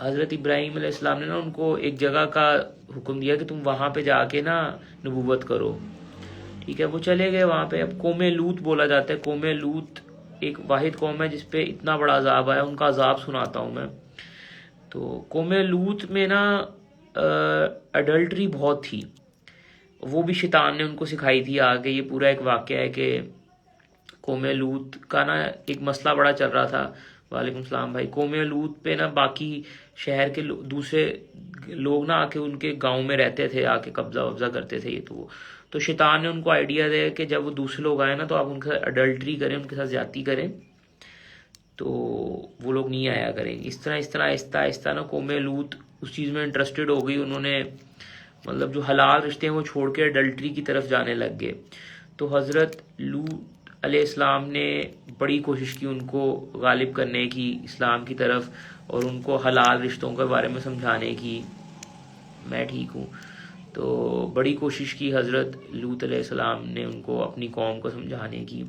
حضرت ابراہیم علیہ السلام نے نا ان کو ایک جگہ کا حکم دیا کہ تم وہاں پہ جا کے نا نبوت کرو. ٹھیک ہے, وہ چلے گئے وہاں پہ. اب قوم لوط بولا جاتا ہے. قوم لوط ایک واحد قوم ہے جس پہ اتنا بڑا عذاب آیا. ان کا عذاب سناتا ہوں میں. تو قوم لوط میں نا اڈلٹری بہت تھی. وہ بھی شیطان نے ان کو سکھائی تھی. آگے یہ پورا ایک واقعہ ہے کہ قوم لوط کا نا ایک مسئلہ بڑا چل رہا تھا. وعلیکم السلام بھائی. قوم لوط پہ نا باقی شہر کے دوسرے لوگ نا آ کے ان کے گاؤں میں رہتے تھے, آ کے قبضہ وبضہ کرتے تھے. یہ تو شیطان نے ان کو آئیڈیا دیا کہ جب وہ دوسرے لوگ آئے نا تو آپ ان کے ساتھ اڈلٹری کریں, ان کے ساتھ زیادتی کریں, تو وہ لوگ نہیں آیا کریں گے. اس طرح آہستہ آہستہ نا قوم لوط اس چیز میں انٹرسٹڈ ہو گئی. انہوں نے مطلب جو حلال رشتے ہیں وہ چھوڑ کے اڈلٹری کی طرف جانے لگ گئے. تو حضرت لوط علیہ السلام نے بڑی کوشش کی ان کو غالب کرنے کی اسلام کی طرف, اور ان کو حلال رشتوں کے بارے میں سمجھانے کی. میں ٹھیک ہوں. تو بڑی کوشش کی حضرت لوط علیہ السلام نے ان کو اپنی قوم کو سمجھانے کی.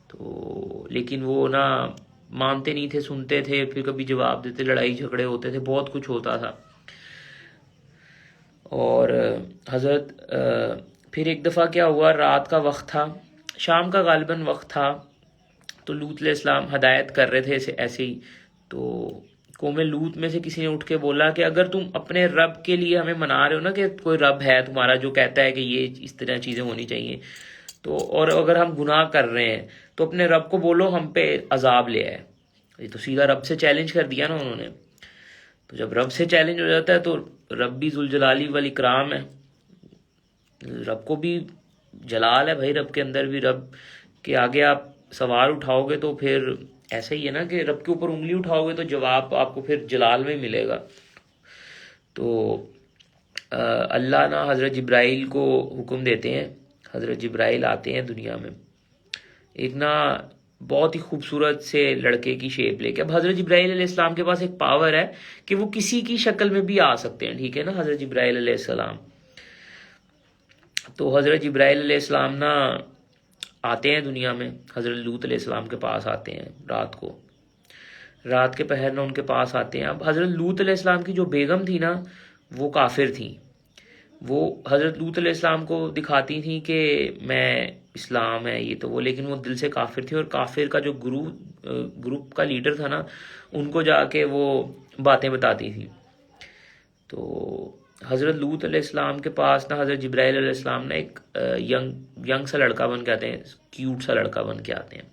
تو لیکن وہ نا مانتے نہیں تھے, سنتے تھے, پھر کبھی جواب دیتے, لڑائی جھگڑے ہوتے تھے, بہت کچھ ہوتا تھا. اور حضرت پھر ایک دفعہ کیا ہوا, رات کا وقت تھا, شام کا غالباً وقت تھا. تو لوط علیہ السلام ہدایت کر رہے تھے ایسے ہی. تو قوم لوط میں سے کسی نے اٹھ کے بولا کہ اگر تم اپنے رب کے لیے ہمیں منا رہے ہو نا کہ کوئی رب ہے تمہارا جو کہتا ہے کہ یہ اس طرح چیزیں ہونی چاہیے, تو اور اگر ہم گناہ کر رہے ہیں تو اپنے رب کو بولو ہم پہ عذاب لے آئے. یہ تو سیدھا رب سے چیلنج کر دیا نا انہوں نے. تو جب رب سے چیلنج ہو جاتا ہے تو رب بھی ذوالجلالی والاکرام ہے. رب کو بھی جلال ہے بھائی, رب کے اندر بھی. رب کے آگے آپ سوال اٹھاؤ گے تو پھر ایسا ہی ہے نا کہ رب کے اوپر انگلی اٹھاؤ گے تو جواب آپ کو پھر جلال میں ملے گا. تو اللہ نا حضرت جبرائیل کو حکم دیتے ہیں. حضرت جبرائیل آتے ہیں دنیا میں ایک نا بہت ہی خوبصورت سے لڑکے کی شیپ لے کے. اب حضرت جبرائیل علیہ السلام کے پاس ایک پاور ہے کہ وہ کسی کی شکل میں بھی آ سکتے ہیں. ٹھیک ہے نا, حضرت جبرائیل علیہ السلام. تو حضرت جبرائیل علیہ السلام نا آتے ہیں دنیا میں, حضرت لوط علیہ السلام کے پاس آتے ہیں رات کو, رات کے پہر میں ان کے پاس آتے ہیں. اب حضرت لوط علیہ السلام کی جو بیگم تھی نا وہ کافر تھیں. وہ حضرت لوط علیہ السلام کو دکھاتی تھیں کہ میں اسلام ہے یہ تو وہ, لیکن وہ دل سے کافر تھی. اور کافر کا جو گروپ کا لیڈر تھا نا ان کو جا کے وہ باتیں بتاتی تھی. تو حضرت لوط علیہ السلام کے پاس نا حضرت جبرائیل علیہ السلام نے ایک ینگ سا لڑکا بن کے آتے ہیں, کیوٹ سا لڑکا بن کے آتے ہیں.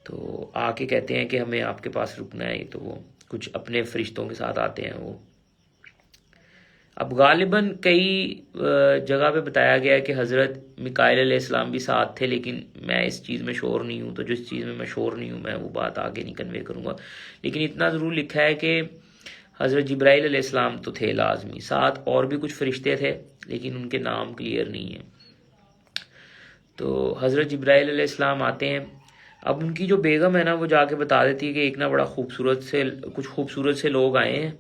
تو آ کے کہتے ہیں کہ ہمیں آپ کے پاس رکنا ہے. تو وہ کچھ اپنے فرشتوں کے ساتھ آتے ہیں وہ. اب غالباً کئی جگہ پہ بتایا گیا ہے کہ حضرت میکائیل علیہ السلام بھی ساتھ تھے, لیکن میں اس چیز میں شور نہیں ہوں. تو جس چیز میں میں شور نہیں ہوں میں وہ بات آگے نہیں کنوے کروں گا. لیکن اتنا ضرور لکھا ہے کہ حضرت جبرائیل علیہ السلام تو تھے لازمی, ساتھ اور بھی کچھ فرشتے تھے لیکن ان کے نام کلیئر نہیں ہیں. تو حضرت جبرائیل علیہ السلام آتے ہیں. اب ان کی جو بیگم ہے نا وہ جا کے بتا دیتی ہے کہ ایک نا بڑا کچھ خوبصورت سے لوگ آئے ہیں,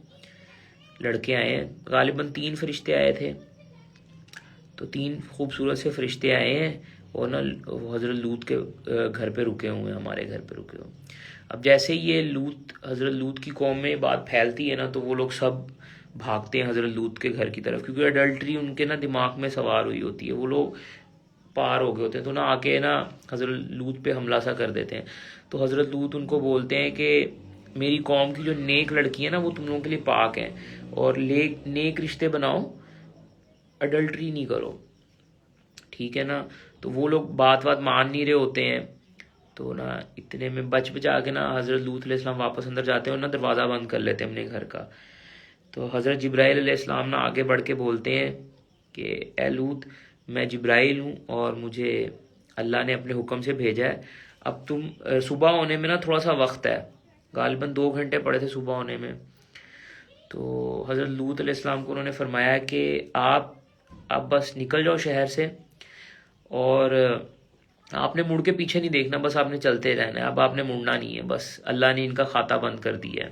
لڑکے آئے ہیں. غالباً 3 فرشتے آئے تھے. تو 3 خوبصورت سے فرشتے آئے ہیں اور نا حضرت لوط کے گھر پہ رکے ہوئے ہیں, ہمارے گھر پہ رکے ہوئے. اب جیسے یہ حضرت لوط کی قوم میں بات پھیلتی ہے نا تو وہ لوگ سب بھاگتے ہیں حضرت لوط کے گھر کی طرف, کیونکہ اڈلٹری ان کے نا دماغ میں سوار ہوئی ہوتی ہے. وہ لوگ پار ہو گئے ہوتے ہیں تو نہ آ کے نا حضرت لوط پہ حملہ سا کر دیتے ہیں. تو حضرت لوط ان کو بولتے ہیں کہ میری قوم کی جو نیک لڑکی ہے نا وہ تم لوگوں کے لیے پاک ہیں, اور نیک رشتے بناؤ, اڈلٹری نہیں کرو. ٹھیک ہے نا. تو وہ لوگ بات مان نہیں رہے ہوتے ہیں. تو نا اتنے میں بچا کے نا حضرت لوط علیہ السلام واپس اندر جاتے ہیں اور نا دروازہ بند کر لیتے ہیں اپنے گھر کا. تو حضرت جبرائیل علیہ السلام نا آگے بڑھ کے بولتے ہیں کہ اے لوط میں جبرائیل ہوں اور مجھے اللہ نے اپنے حکم سے بھیجا ہے. اب تم صبح ہونے میں نا تھوڑا سا وقت ہے, غالباً 2 گھنٹے پڑے تھے صبح ہونے میں. تو حضرت لوط علیہ السلام کو انہوں نے فرمایا کہ آپ بس نکل جاؤ شہر سے, اور آپ نے مڑ کے پیچھے نہیں دیکھنا, بس آپ نے چلتے رہنا ہے. اب آپ نے مڑنا نہیں ہے, بس اللہ نے ان کا کھاتہ بند کر دیا ہے.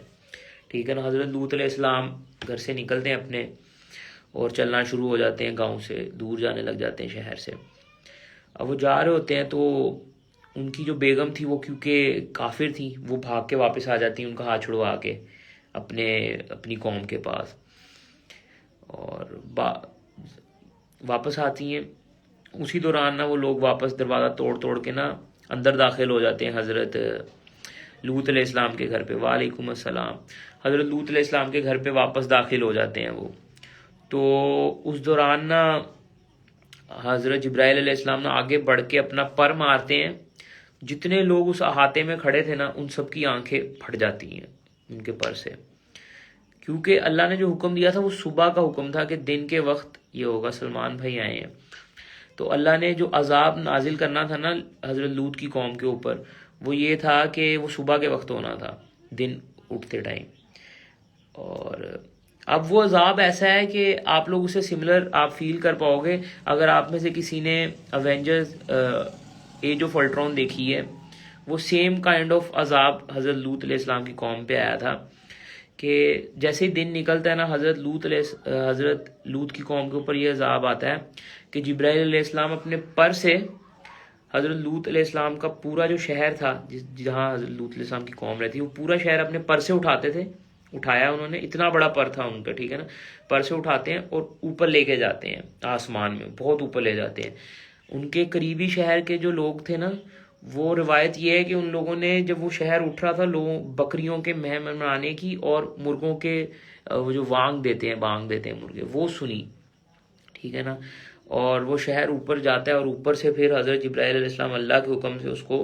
ٹھیک ہے نا. حضرت لوط علیہ السلام گھر سے نکلتے ہیں اپنے اور چلنا شروع ہو جاتے ہیں, گاؤں سے دور جانے لگ جاتے ہیں شہر سے. اب وہ جا رہے ہوتے ہیں تو ان کی جو بیگم تھی وہ کیونکہ کافر تھی وہ بھاگ کے واپس آ جاتی ہیں ان کا ہاتھ چھڑوا کے. اپنی قوم کے پاس، اور واپس آتی ہیں۔ اسی دوران نا وہ لوگ واپس دروازہ توڑ کے نا اندر داخل ہو جاتے ہیں حضرت لوط علیہ السلام کے گھر پہ۔ وعلیکم السلام۔ حضرت لوط علیہ السلام کے گھر پہ واپس داخل ہو جاتے ہیں وہ۔ تو اس دوران نا حضرت جبرائیل علیہ السلام نا آگے بڑھ کے اپنا پر مارتے ہیں، جتنے لوگ اس احاطے میں کھڑے تھے نا ان سب کی آنکھیں پھٹ جاتی ہیں ان کے پر سے، کیونکہ اللہ نے جو حکم دیا تھا وہ صبح کا حکم تھا کہ دن کے وقت یہ ہوگا۔ سلمان بھائی آئے ہیں، تو اللہ نے جو عذاب نازل کرنا تھا نا حضرت لوط کی قوم کے اوپر، وہ یہ تھا کہ وہ صبح کے وقت ہونا تھا، دن اٹھتے ٹائم۔ اور اب وہ عذاب ایسا ہے کہ آپ لوگ اسے سملر آپ فیل کر پاؤ گے اگر آپ میں سے کسی نے اوینجرز ایج آف الٹرون دیکھی ہے۔ وہ سیم کائنڈ آف عذاب حضرت لوط علیہ السلام کی قوم پہ آیا تھا کہ جیسے ہی دن نکلتا ہے نا حضرت لوط کی قوم کے اوپر یہ عذاب آتا ہے کہ جبرائیل علیہ السلام اپنے پر سے حضرت لوط علیہ السلام کا پورا جو شہر تھا جہاں حضرت لوط علیہ السلام کی قوم رہتی، وہ پورا شہر اپنے پر سے اٹھاتے تھے، اٹھایا انہوں نے، اتنا بڑا پر تھا ان کا، ٹھیک ہے نا، پر سے اٹھاتے ہیں اور اوپر لے کے جاتے ہیں آسمان میں، بہت اوپر لے جاتے ہیں۔ ان کے قریبی شہر کے جو لوگ تھے نا، وہ روایت یہ ہے کہ ان لوگوں نے جب وہ شہر اٹھ رہا تھا لوگوں بکریوں کے مہ منانے کی اور مرغوں کے وہ جو بانگ دیتے ہیں مرغے، وہ سنی، ٹھیک ہے نا، اور وہ شہر اوپر جاتا ہے اور اوپر سے پھر حضرت جبرائیل علیہ السلام اللہ کے حکم سے اس کو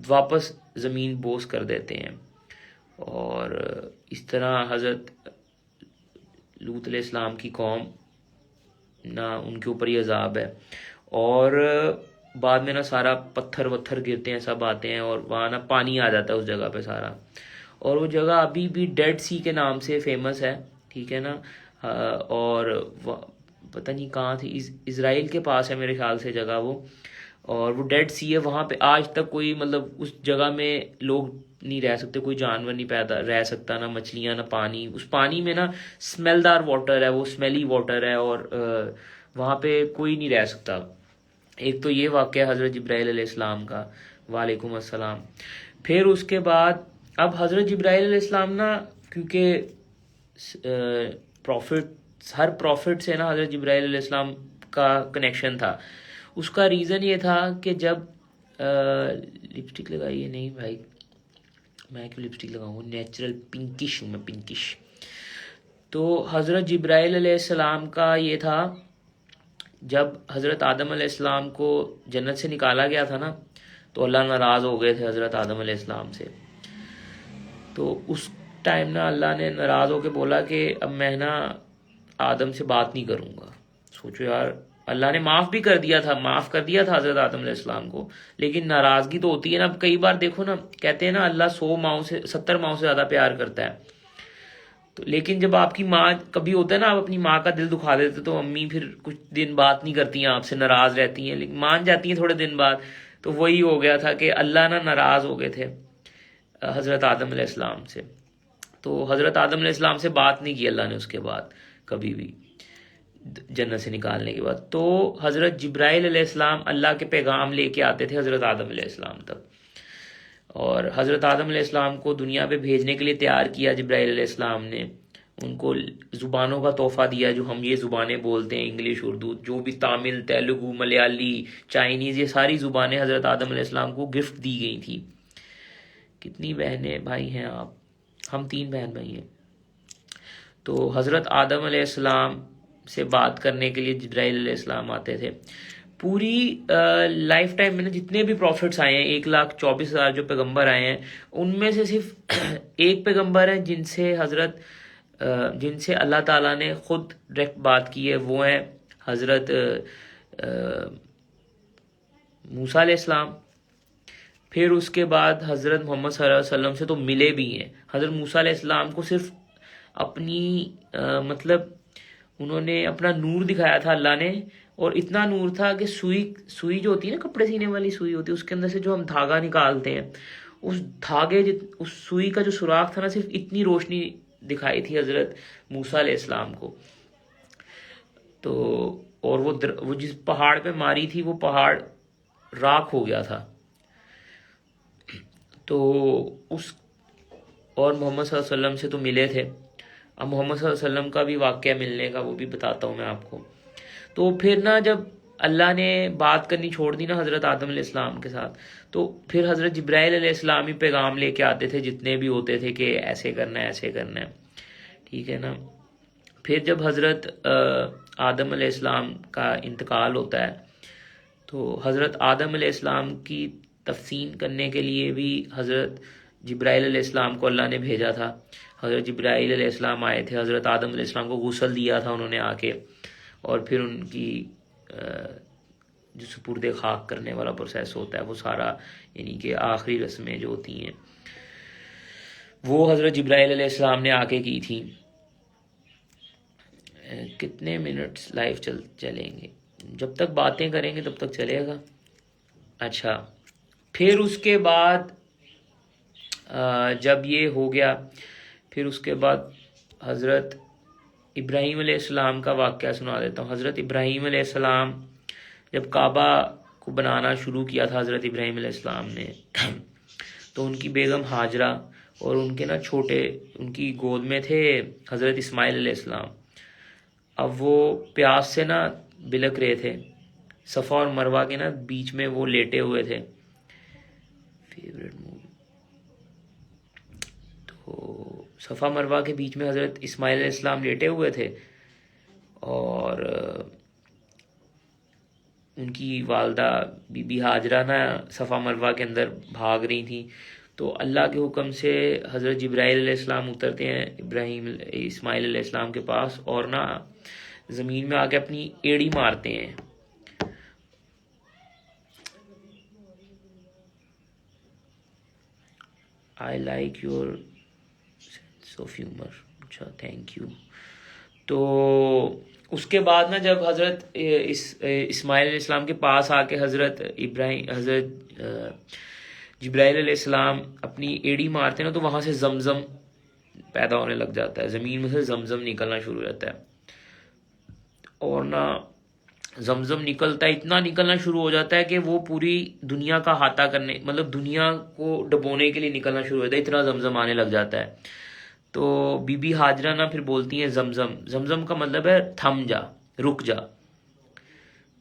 واپس زمین بوس کر دیتے ہیں۔ اور اس طرح حضرت لوط علیہ السلام کی قوم نا ان کے اوپر یہ عذاب ہے، اور بعد میں نا سارا پتھر وتھر گرتے ہیں، سب آتے ہیں اور وہاں نا پانی آ جاتا ہے اس جگہ پہ سارا، اور وہ جگہ ابھی بھی ڈیڈ سی کے نام سے فیمس ہے، ٹھیک ہے نا، اور پتہ نہیں کہاں تھی، اسرائیل کے پاس ہے میرے خیال سے جگہ وہ، اور وہ ڈیڈ سی ہے، وہاں پہ آج تک کوئی مطلب اس جگہ میں لوگ نہیں رہ سکتے، کوئی جانور نہیں پیدا رہ سکتا، نہ مچھلیاں نہ پانی، اس پانی میں نا اسمیل دار واٹر ہے، وہ اسمیلی واٹر ہے، اور وہاں پہ کوئی نہیں رہ سکتا۔ ایک تو یہ واقعہ حضرت جبرائیل علیہ السلام کا، وعلیکم السلام۔ پھر اس کے بعد اب حضرت جبرائیل علیہ السلام نا، کیونکہ ہر پروفٹ سے نا حضرت جبرائیل علیہ السلام کا کنیکشن تھا۔ اس کا ریزن یہ تھا کہ جب لپسٹک لگائیے، نہیں بھائی میں کیوں لپسٹک لگاؤں، نیچرل پنکش ہوں میں، پنکش۔ تو حضرت جبرائیل علیہ السلام کا یہ تھا، جب حضرت آدم علیہ السلام کو جنت سے نکالا گیا تھا نا، تو اللہ ناراض ہو گئے تھے حضرت آدم علیہ السلام سے، تو اس ٹائم نا اللہ نے ناراض ہو کے بولا کہ اب میں نا آدم سے بات نہیں کروں گا۔ سوچو یار، اللہ نے معاف کر دیا تھا حضرت آدم علیہ السلام کو، لیکن ناراضگی تو ہوتی ہے نا۔ کئی بار دیکھو نا، کہتے ہیں نا اللہ 70 ماؤں سے زیادہ پیار کرتا ہے، تو لیکن جب آپ کی ماں، کبھی ہوتا ہے نا آپ اپنی ماں کا دل دکھا دیتے تو امی پھر کچھ دن بات نہیں کرتی ہیں آپ سے، ناراض رہتی ہیں، لیکن مان جاتی ہیں تھوڑے دن بعد۔ تو وہی ہو گیا تھا کہ اللہ نا ناراض ہو گئے تھے حضرت آدم علیہ السلام سے، تو حضرت آدم علیہ السلام سے بات نہیں کی اللہ نے اس کے بعد کبھی بھی، جنت سے نکالنے کے بعد۔ تو حضرت جبرائیل علیہ السلام اللہ کے پیغام لے کے آتے تھے حضرت آدم علیہ السلام تک، اور حضرت آدم علیہ السلام کو دنیا پہ بھیجنے کے لیے تیار کیا جبرائیل علیہ السلام نے، ان کو زبانوں کا تحفہ دیا، جو ہم یہ زبانیں بولتے ہیں، انگلش، اردو، جو بھی تامل، تیلگو، ملیالی، چائنیز، یہ ساری زبانیں حضرت آدم علیہ السلام کو گفٹ دی گئی تھی۔ کتنی بہنیں بھائی ہیں آپ؟ ہم 3 بہن بھائی ہیں۔ تو حضرت آدم علیہ السلام سے بات کرنے کے لیے جبرائیل علیہ السلام آتے تھے۔ پوری لائف ٹائم میں جتنے بھی پروفٹس آئے ہیں، 1,24,000 جو پیغمبر آئے ہیں، ان میں سے صرف ایک پیغمبر ہے جن سے اللہ تعالیٰ نے خود ڈائریکٹ بات کی ہے، وہ ہیں حضرت موسیٰ علیہ السلام۔ پھر اس کے بعد حضرت محمد صلی اللہ علیہ وسلم سے تو ملے بھی ہیں۔ حضرت موسیٰ علیہ السلام کو صرف اپنی مطلب انہوں نے اپنا نور دکھایا تھا اللہ نے، اور اتنا نور تھا کہ سوئی جو ہوتی ہے نا، کپڑے سینے والی سوئی ہوتی ہے، اس کے اندر سے جو ہم دھاگا نکالتے ہیں، اس سوئی کا جو سوراخ تھا نا، صرف اتنی روشنی دکھائی تھی حضرت موسیٰ علیہ السلام کو۔ تو اور وہ جس پہاڑ پہ ماری تھی، وہ پہاڑ راکھ ہو گیا تھا۔ تو اور محمد صلی اللہ علیہ وسلم سے تو ملے تھے. اب محمد صلی اللہ علیہ وسلم کا بھی واقعہ ملنے کا وہ بھی بتاتا ہوں میں آپ کو. تو پھر نا جب اللہ نے بات کرنی چھوڑ دی نا حضرت آدم علیہ السلام کے ساتھ, تو پھر حضرت جبرائیل علیہ السلام ہی پیغام لے کے آتے تھے جتنے بھی ہوتے تھے کہ ایسے کرنا ہے ایسے کرنا ہے, ٹھیک ہے نا. پھر جب حضرت آدم علیہ السلام کا انتقال ہوتا ہے تو حضرت آدم علیہ السلام کی تفسین کرنے کے لیے بھی حضرت جبرائیل علیہ السلام کو اللہ نے بھیجا تھا. حضرت جبرائیل علیہ السلام آئے تھے, حضرت آدم علیہ السلام کو غسل دیا تھا انہوں نے آ کے, اور پھر ان کی جو سپرد خاک کرنے والا پروسیس ہوتا ہے وہ سارا, یعنی کہ آخری رسمیں جو ہوتی ہیں وہ حضرت جبرائیل علیہ السلام نے آ کے کی تھی. کتنے منٹس لائف چلیں گے؟ جب تک باتیں کریں گے تب تک چلے گا. اچھا, پھر اس کے بعد جب یہ ہو گیا, پھر اس کے بعد حضرت ابراہیم علیہ السلام کا واقعہ سنا دیتا ہوں. حضرت ابراہیم علیہ السلام جب کعبہ کو بنانا شروع کیا تھا حضرت ابراہیم علیہ السلام نے, تو ان کی بیگم ہاجرہ اور ان کے نا چھوٹے, ان کی گود میں تھے حضرت اسماعیل علیہ السلام. اب وہ پیاس سے نا بلک رہے تھے, صفا اور مروہ کے نا بیچ میں وہ لیٹے ہوئے تھے. فیورٹ مووی, تو صفا مروہ کے بیچ میں حضرت اسماعیل علیہ السلام لیٹے ہوئے تھے, اور ان کی والدہ بی بی ہاجرہ نا صفا مروہ کے اندر بھاگ رہی تھیں. تو اللہ کے حکم سے حضرت جبرائیل علیہ السلام اترتے ہیں اسماعیل علیہ السلام کے پاس, اور نا زمین میں آ کے اپنی ایڑی مارتے ہیں. I like your sense of humour. اچھا, تھینک یو. تو اس کے بعد نا جب حضرت اسماعیل علیہ السلام کے پاس آ کے حضرت جبرائیل علیہ السلام اپنی ایڑی مارتے ہیں نا, تو وہاں سے زمزم پیدا ہونے لگ جاتا ہے, زمین میں سے زمزم نکلنا شروع ہو جاتا ہے. اور نا زمزم نکلتا ہے, اتنا نکلنا شروع ہو جاتا ہے کہ وہ پوری دنیا کا احاطہ کرنے, مطلب دنیا کو ڈبونے کے لیے نکلنا شروع ہو جاتا ہے, اتنا زمزم آنے لگ جاتا ہے. تو بی بی ہاجرہ نا پھر بولتی ہیں زمزم. زمزم کا مطلب ہے تھم جا, رک جا.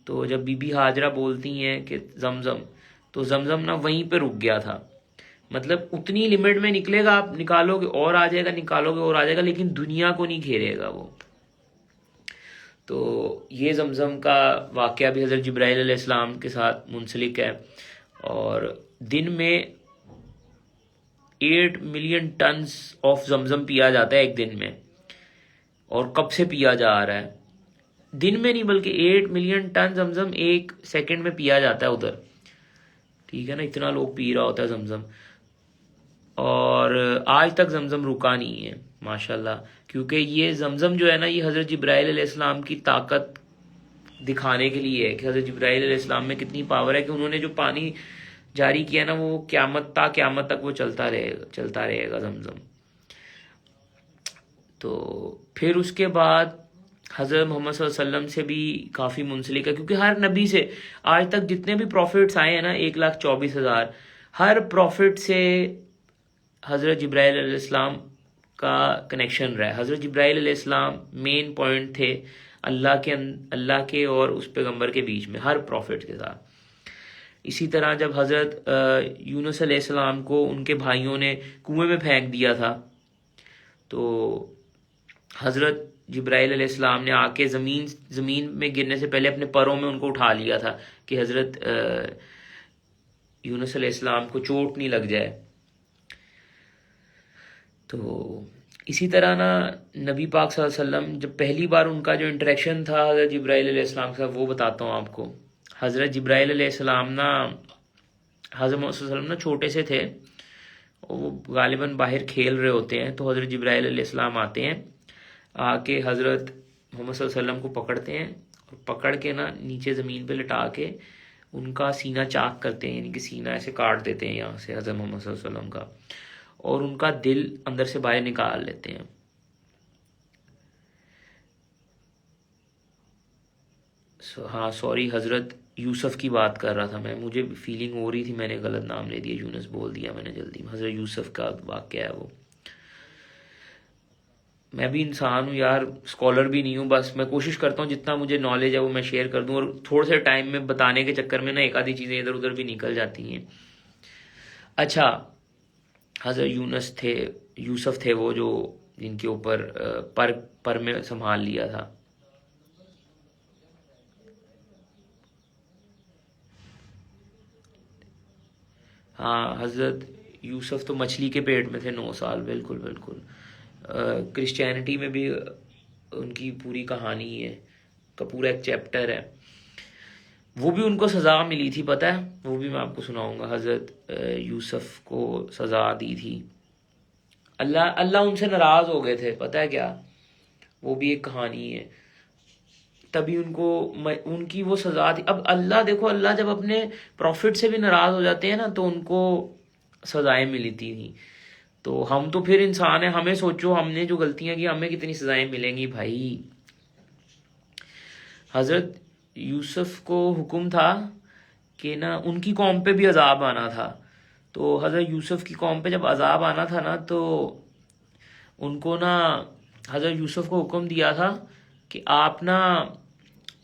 تو جب بی بی ہاجرہ بولتی ہیں کہ زمزم, تو زمزم نا وہیں پہ رک گیا تھا. مطلب اتنی لمٹ میں نکلے گا, آپ نکالو گے اور آ جائے گا, نکالو گے اور آ جائے گا, لیکن دنیا کو نہیں گھیرے گا وہ. تو یہ زمزم کا واقعہ بھی حضرت جبرائیل علیہ السلام کے ساتھ منسلک ہے. اور دن میں 8 ملین ٹنز آف زمزم پیا جاتا ہے ایک دن میں, اور کب سے پیا جا رہا ہے, دن میں نہیں بلکہ 8 ملین ٹن زمزم ایک سیکنڈ میں پیا جاتا ہے ادھر, ٹھیک ہے نا, اتنا لوگ پی رہا ہوتا ہے زمزم. اور آج تک زمزم رکا نہیں ہے ماشاءاللہ, کیونکہ یہ زمزم جو ہے نا یہ حضرت جبرائیل علیہ السلام کی طاقت دکھانے کے لیے ہے کہ حضرت جبرائیل علیہ السلام میں کتنی پاور ہے, کہ انہوں نے جو پانی جاری کیا نا وہ قیامت تک وہ چلتا رہے گا زمزم. تو پھر اس کے بعد حضرت محمد صلی اللہ علیہ وسلم سے بھی کافی منسلک ہے, کیونکہ ہر نبی سے آج تک جتنے بھی پروفٹس آئے ہیں نا 1,24,000, ہر پروفٹ سے حضرت جبرائیل علیہ السلام کا کنیکشن رہا ہے. حضرت جبرائیل علیہ السلام مین پوائنٹ تھے اللہ کے اور اس پیغمبر کے بیچ میں, ہر پروفٹ کے ساتھ. اسی طرح جب حضرت یونس علیہ السلام کو ان کے بھائیوں نے کنویں میں پھینک دیا تھا, تو حضرت جبرائیل علیہ السلام نے آ کے زمین میں گرنے سے پہلے اپنے پروں میں ان کو اٹھا لیا تھا کہ حضرت یونس علیہ السلام کو چوٹ نہیں لگ جائے. تو اسی طرح نا نبی پاک صلی اللہ علیہ وسلم جب پہلی بار ان کا جو انٹریکشن تھا حضرت جبرائیل علیہ السلام کے ساتھ وہ بتاتا ہوں آپ کو. حضرت جبرائیل علیہ السلام نا حضرت محمد صلی اللہ علیہ وسلم نا چھوٹے سے تھے, وہ غالباً باہر کھیل رہے ہوتے ہیں, تو حضرت جبرائیل علیہ السلام آتے ہیں, آ کے حضرت محمد صلی اللہ علیہ وسلم کو پکڑتے ہیں, اور پکڑ کے نا نیچے زمین پہ لٹا کے ان کا سینہ چاک کرتے ہیں, یعنی کہ سینہ ایسے کاٹ دیتے ہیں یہاں سے حضرت محمد صلی اللہ علیہ وسلم کا, اور ان کا دل اندر سے باہر نکال لیتے ہیں. ہاں سوری, حضرت یوسف کی بات کر رہا تھا میں, مجھے فیلنگ ہو رہی تھی میں نے غلط نام لے دیا, یونس بول دیا میں نے جلدی میں. حضرت یوسف کا واقعہ ہے وہ. میں بھی انسان ہوں یار، اسکالر بھی نہیں ہوں، بس میں کوشش کرتا ہوں جتنا مجھے نالج ہے وہ میں شیئر کر دوں، اور تھوڑے سے ٹائم میں بتانے کے چکر میں نا ایک آدھی چیزیں ادھر ادھر بھی نکل جاتی ہیں۔ اچھا، حضرت یوسف تھے وہ جو جن کے اوپر پر میں سنبھال لیا تھا۔ ہاں، حضرت یوسف تو مچھلی کے پیٹ میں تھے 9 سال، بالکل بالکل۔ کرسچینٹی میں بھی ان کی پوری کہانی ہے، کا پورا ایک چیپٹر ہے، وہ بھی ان کو سزا ملی تھی، پتہ ہے؟ وہ بھی میں آپ کو سناؤں گا۔ حضرت یوسف کو سزا دی تھی، اللہ ان سے ناراض ہو گئے تھے، پتہ ہے کیا؟ وہ بھی ایک کہانی ہے، تبھی ان کی وہ سزا تھی۔ اب اللہ دیکھو، اللہ جب اپنے پروفٹ سے بھی ناراض ہو جاتے ہیں نا تو ان کو سزائیں ملی تھی۔ تو ہم تو پھر انسان ہیں، ہمیں سوچو ہم نے جو غلطیاں کی ہمیں کتنی سزائیں ملیں گی بھائی۔ حضرت یوسف کو حکم تھا کہ نا ان کی قوم پہ بھی عذاب آنا تھا، تو حضرت یوسف کی قوم پہ جب عذاب آنا تھا نا تو ان کو نا حضرت یوسف کو حکم دیا تھا کہ آپ نا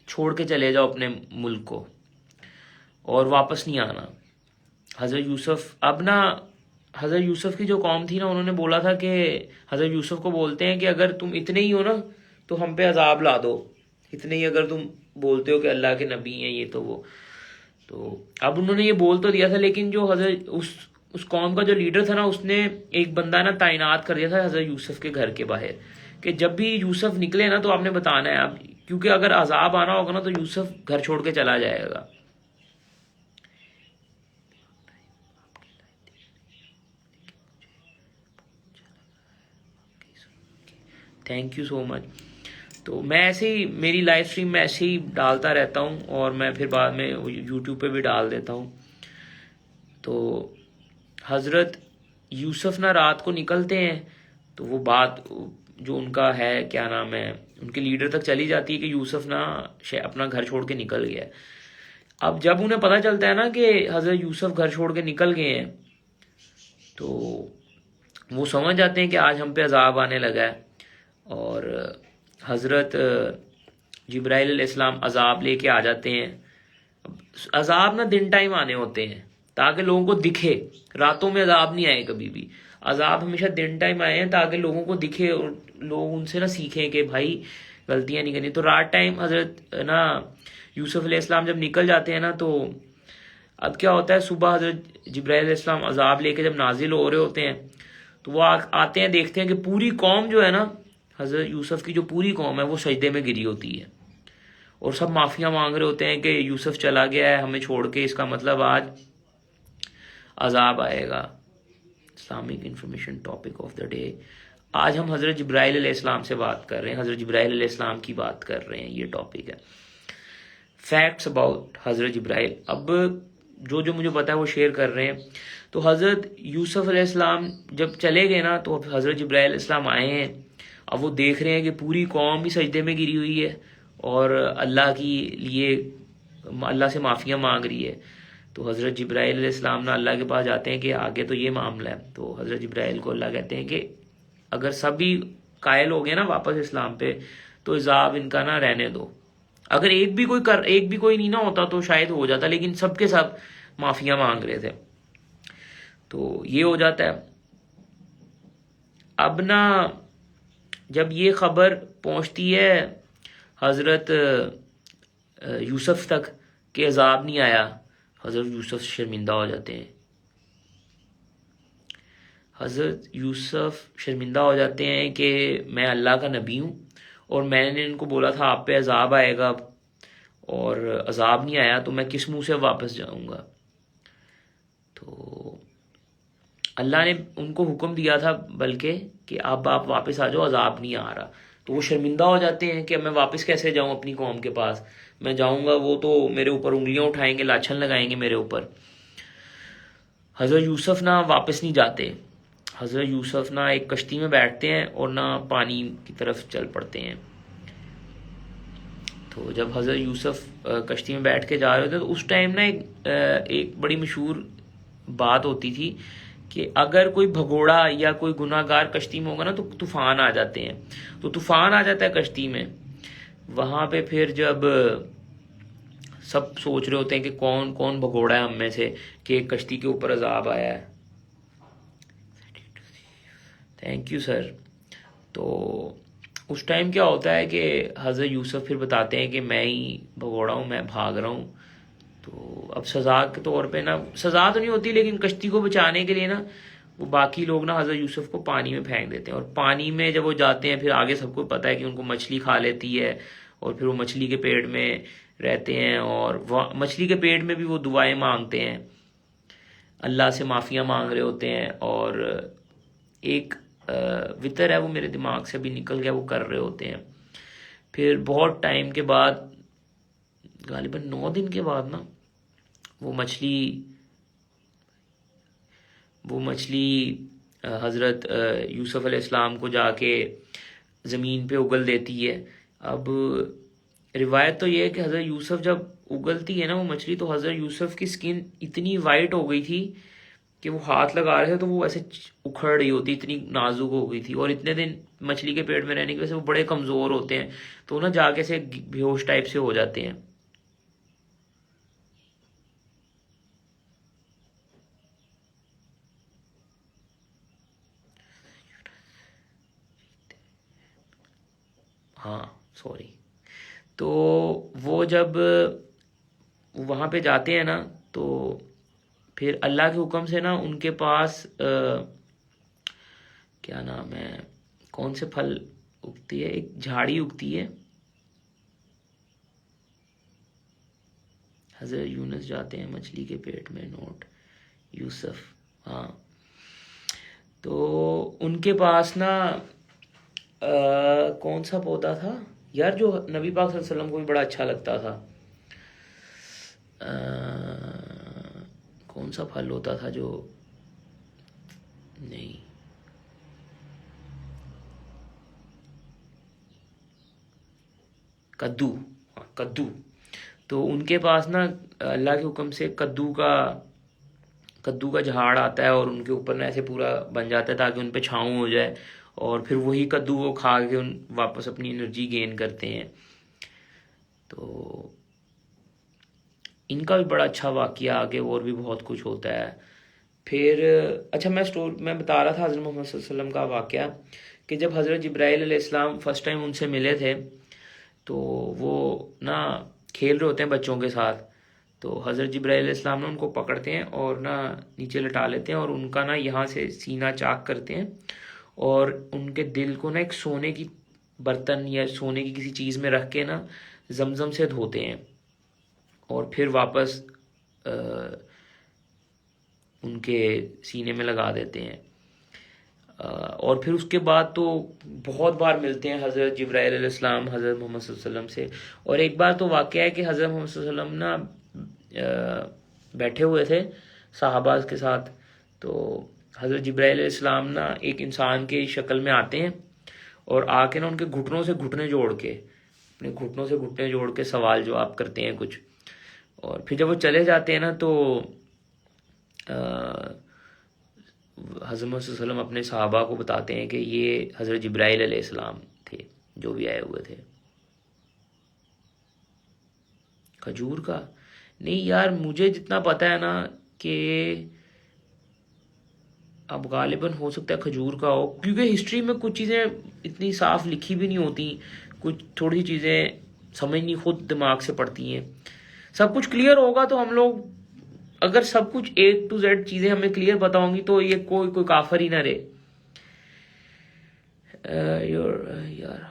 چھوڑ کے چلے جاؤ اپنے ملک کو اور واپس نہیں آنا۔ حضرت یوسف کی جو قوم تھی نا انہوں نے بولا تھا کہ حضرت یوسف کو بولتے ہیں کہ اگر تم اتنے ہی ہو نا تو ہم پہ عذاب لا دو، اتنے ہی اگر تم بولتے ہو کہ اللہ کے نبی ہیں یہ تو وہ۔ تو اب انہوں نے یہ بول تو دیا تھا، لیکن جو حضرت اس قوم کا جو لیڈر تھا نا اس نے ایک بندہ نا تعینات کر دیا تھا حضرت یوسف کے گھر کے باہر کہ جب بھی یوسف نکلے نا تو آپ نے بتانا ہے آپ، کیونکہ اگر عذاب آنا ہوگا نا تو یوسف گھر چھوڑ کے چلا جائے گا۔ تھینک یو سو مچ۔ تو میں ایسے ہی میری لائف اسٹریم میں ایسے ہی ڈالتا رہتا ہوں، اور میں پھر بعد میں یوٹیوب پہ بھی ڈال دیتا ہوں۔ تو حضرت یوسف نا رات کو نکلتے ہیں تو وہ بات جو ان کا ہے کیا نام ہے ان کے لیڈر تک چلی جاتی ہے کہ یوسف نا اپنا گھر چھوڑ کے نکل گیا ہے۔ اب جب انہیں پتہ چلتا ہے نا کہ حضرت یوسف گھر چھوڑ کے نکل گئے ہیں تو وہ سمجھ جاتے ہیں کہ آج ہم پہ عذاب آنے لگا ہے، اور حضرت جبرائیل علیہ السلام عذاب لے کے آ جاتے ہیں۔ عذاب نا دن ٹائم آنے ہوتے ہیں تاکہ لوگوں کو دکھے، راتوں میں عذاب نہیں آئے کبھی بھی، عذاب ہمیشہ دن ٹائم آئے ہیں تاکہ لوگوں کو دکھے اور لوگ ان سے نہ سیکھیں کہ بھائی غلطیاں نہیں کرنی۔ تو رات ٹائم حضرت نا یوسف علیہ السلام جب نکل جاتے ہیں نا تو اب کیا ہوتا ہے، صبح حضرت جبرائیل علیہ السلام عذاب لے کے جب نازل ہو رہے ہوتے ہیں تو وہ آتے ہیں، دیکھتے ہیں کہ پوری قوم جو ہے نا حضرت یوسف کی جو پوری قوم ہے وہ سجدے میں گری ہوتی ہے، اور سب معافیاں مانگ رہے ہوتے ہیں کہ یوسف چلا گیا ہے ہمیں چھوڑ کے، اس کا مطلب آج عذاب آئے گا۔ Islamic information topic of the day, آج ہم حضرت جبرائیل علیہ السلام سے بات کر رہے ہیں، حضرت جبرائیل علیہ السلام کی بات کر رہے ہیں، یہ ٹاپک ہے فیکٹس اباؤٹ حضرت جبرائیل۔ اب جو مجھے پتا ہے وہ شیئر کر رہے ہیں۔ تو حضرت یوسف علیہ السلام جب چلے گئے نا تو حضرت جبرائیل علیہ السلام آئے ہیں، اب وہ دیکھ رہے ہیں کہ پوری قوم بھی سجدے میں گری ہوئی ہے اور اللہ کی لیے اللہ سے معافیاں مانگ رہی ہے۔ تو حضرت جبرائیل علیہ السلام نا اللہ کے پاس جاتے ہیں کہ آگے تو یہ معاملہ ہے۔ تو حضرت جبرائیل کو اللہ کہتے ہیں کہ اگر سب بھی قائل ہو گئے نا واپس اسلام پہ تو عذاب ان کا نہ رہنے دو، اگر ایک بھی کوئی نہیں نہ ہوتا تو شاید ہو جاتا، لیکن سب کے سب معافیاں مانگ رہے تھے تو یہ ہو جاتا ہے۔ اب نا جب یہ خبر پہنچتی ہے حضرت یوسف تک کہ عذاب نہیں آیا، حضرت یوسف شرمندہ ہو جاتے ہیں، حضرت یوسف شرمندہ ہو جاتے ہیں کہ میں اللہ کا نبی ہوں اور میں نے ان کو بولا تھا آپ پہ عذاب آئے گا اور عذاب نہیں آیا تو میں کس منہ سے واپس جاؤں گا۔ تو اللہ نے ان کو حکم دیا تھا بلکہ کہ اب آپ واپس آ جاؤ، عذاب نہیں آ رہا۔ تو وہ شرمندہ ہو جاتے ہیں کہ میں واپس کیسے جاؤں اپنی قوم کے پاس، میں جاؤں گا وہ تو میرے اوپر انگلیاں اٹھائیں گے، لاچھن لگائیں گے میرے اوپر۔ حضرت یوسف نہ واپس نہیں جاتے، حضرت یوسف نہ ایک کشتی میں بیٹھتے ہیں اور نہ پانی کی طرف چل پڑتے ہیں۔ تو جب حضرت یوسف کشتی میں بیٹھ کے جا رہے ہوتے تو اس ٹائم نا ایک بڑی مشہور بات ہوتی تھی کہ اگر کوئی بھگوڑا یا کوئی گناہ گار کشتی میں ہوگا نا تو طوفان آ جاتے ہیں. تو طوفان آ جاتا ہے کشتی میں. وہاں پہ پھر جب سب سوچ رہے ہوتے ہیں کہ کون کون بھگوڑا ہے ہم میں سے کہ ایک کشتی کے اوپر عذاب آیا ہے. Thank you sir. تو اس ٹائم کیا ہوتا ہے کہ حضرت یوسف پھر بتاتے ہیں کہ میں ہی بھگوڑا ہوں, میں بھاگ رہا ہوں. تو اب سزا کے طور پہ نا, سزا تو نہیں ہوتی لیکن کشتی کو بچانے کے لیے نا وہ باقی لوگ نا حضرت یوسف کو پانی میں پھینک دیتے ہیں. اور پانی میں جب وہ جاتے ہیں پھر آگے سب کو پتہ ہے کہ ان کو مچھلی کھا لیتی ہے, اور پھر وہ مچھلی کے پیٹ میں رہتے ہیں. اور مچھلی کے پیٹ میں بھی وہ دعائیں مانگتے ہیں, اللہ سے معافیاں مانگ رہے ہوتے ہیں. اور ایک وطر ہے وہ میرے دماغ سے بھی نکل گیا, وہ کر رہے ہوتے ہیں. پھر بہت ٹائم کے بعد, غالباً 9 دن کے بعد نا, وہ مچھلی حضرت یوسف علیہ السلام کو جا کے زمین پہ اگل دیتی ہے. اب روایت تو یہ ہے کہ حضرت یوسف جب اگلتی ہے نا وہ مچھلی, تو حضرت یوسف کی سکن اتنی وائٹ ہو گئی تھی کہ وہ ہاتھ لگا رہے تھے تو وہ ایسے اکھڑ رہی ہوتی, اتنی نازک ہو گئی تھی. اور اتنے دن مچھلی کے پیٹ میں رہنے کی وجہ سے وہ بڑے کمزور ہوتے ہیں, تو نا جا کے سے بے ہوش ٹائپ سے ہو جاتے ہیں. ہاں سوری. تو وہ جب وہاں پہ جاتے ہیں نا تو پھر اللہ کے حکم سے نا ان کے پاس کیا نام ہے, کون سے پھل اگتی ہے, ایک جھاڑی اگتی ہے. حضرت یونس جاتے ہیں مچھلی کے پیٹ میں, نوٹ یوسف, ہاں. تو ان کے پاس نا کون سا پودا تھا یار جو نبی پاک صلی اللہ علیہ وسلم کو بھی بڑا اچھا لگتا تھا, کون سا پھل ہوتا تھا جو, نہیں کدو, کدو. تو ان کے پاس نا اللہ کے حکم سے کدو کا جھاڑ آتا ہے, اور ان کے اوپر نا ایسے پورا بن جاتا ہے تاکہ ان پہ چھاؤں ہو جائے, اور پھر وہی کدو وہ کھا کے واپس اپنی انرجی گین کرتے ہیں. تو ان کا بھی بڑا اچھا واقعہ, آگے اور بھی بہت کچھ ہوتا ہے. پھر اچھا میں بتا رہا تھا حضرت محمد صلی اللہ علیہ وسلم کا واقعہ کہ جب حضرت جبرائیل علیہ السلام فرسٹ ٹائم ان سے ملے تھے تو وہ نا کھیل رہے ہوتے ہیں بچوں کے ساتھ. تو حضرت جبرائیل علیہ السلام نا ان کو پکڑتے ہیں اور نا نیچے لٹا لیتے ہیں, اور ان کا نا یہاں سے سینہ چاک کرتے ہیں, اور ان کے دل کو نا ایک سونے کی برتن یا سونے کی کسی چیز میں رکھ کے نا زمزم سے دھوتے ہیں, اور پھر واپس ان کے سینے میں لگا دیتے ہیں. اور پھر اس کے بعد تو بہت بار ملتے ہیں حضرت جبرائیل علیہ السلام حضرت محمد صلی اللہ علیہ وسلم سے. اور ایک بار تو واقعہ ہے کہ حضرت محمد صلی اللہ علیہ وسلم نا بیٹھے ہوئے تھے صحابہ کے ساتھ, تو حضرت جبرائیل علیہ السلام نا ایک انسان کی شکل میں آتے ہیں, اور آ کے نا ان کے گھٹنوں سے گھٹنے جوڑ کے سوال جواب کرتے ہیں کچھ. اور پھر جب وہ چلے جاتے ہیں نا تو حضرت محمد صلی اللہ علیہ وسلم اپنے صحابہ کو بتاتے ہیں کہ یہ حضرت جبرائیل علیہ السلام تھے جو بھی آئے ہوئے تھے. کھجور کا نہیں یار, مجھے جتنا پتا ہے نا کہ اب غالباً ہو سکتا ہے کھجور کا ہو, کیونکہ ہسٹری میں کچھ چیزیں اتنی صاف لکھی بھی نہیں ہوتی, کچھ تھوڑی سی چیزیں سمجھنی خود دماغ سے پڑتی ہیں. سب کچھ کلیئر ہوگا تو ہم لوگ, اگر سب کچھ A to Z چیزیں ہمیں کلیئر پتا ہوں گی تو یہ کوئی کافر ہی نہ رہے. یار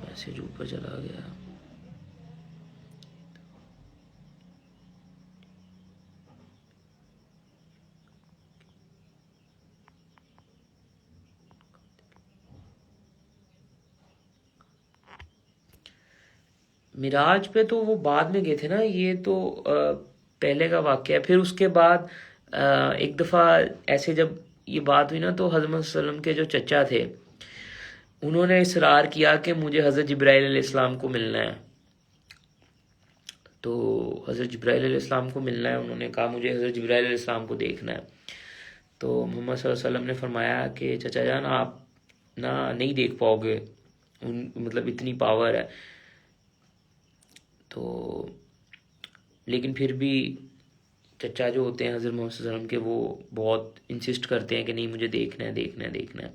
میسج اوپر چلا گیا. معراج پہ تو وہ بعد میں گئے تھے نا, یہ تو پہلے کا واقعہ ہے. پھر اس کے بعد ایک دفعہ ایسے جب یہ بات ہوئی نا تو حضرت صلی اللہ علیہ وسلم کے جو چچا تھے انہوں نے اصرار کیا کہ مجھے حضرت جبرائیل علیہ السلام کو ملنا ہے. تو حضرت جبرائیل علیہ السلام کو ملنا ہے، انہوں نے کہا مجھے حضرت جبرائیل علیہ السلام کو دیکھنا ہے. تو محمد صلی اللہ علیہ وسلم نے فرمایا کہ چچا جان آپ نہیں دیکھ پاؤ گے، مطلب اتنی پاور ہے. تو لیکن پھر بھی چچا جو ہوتے ہیں حضرت محمد صلی اللہ علیہ وسلم کے، وہ بہت انسسٹ کرتے ہیں کہ نہیں مجھے دیکھنا ہے دیکھنا ہے دیکھنا ہے.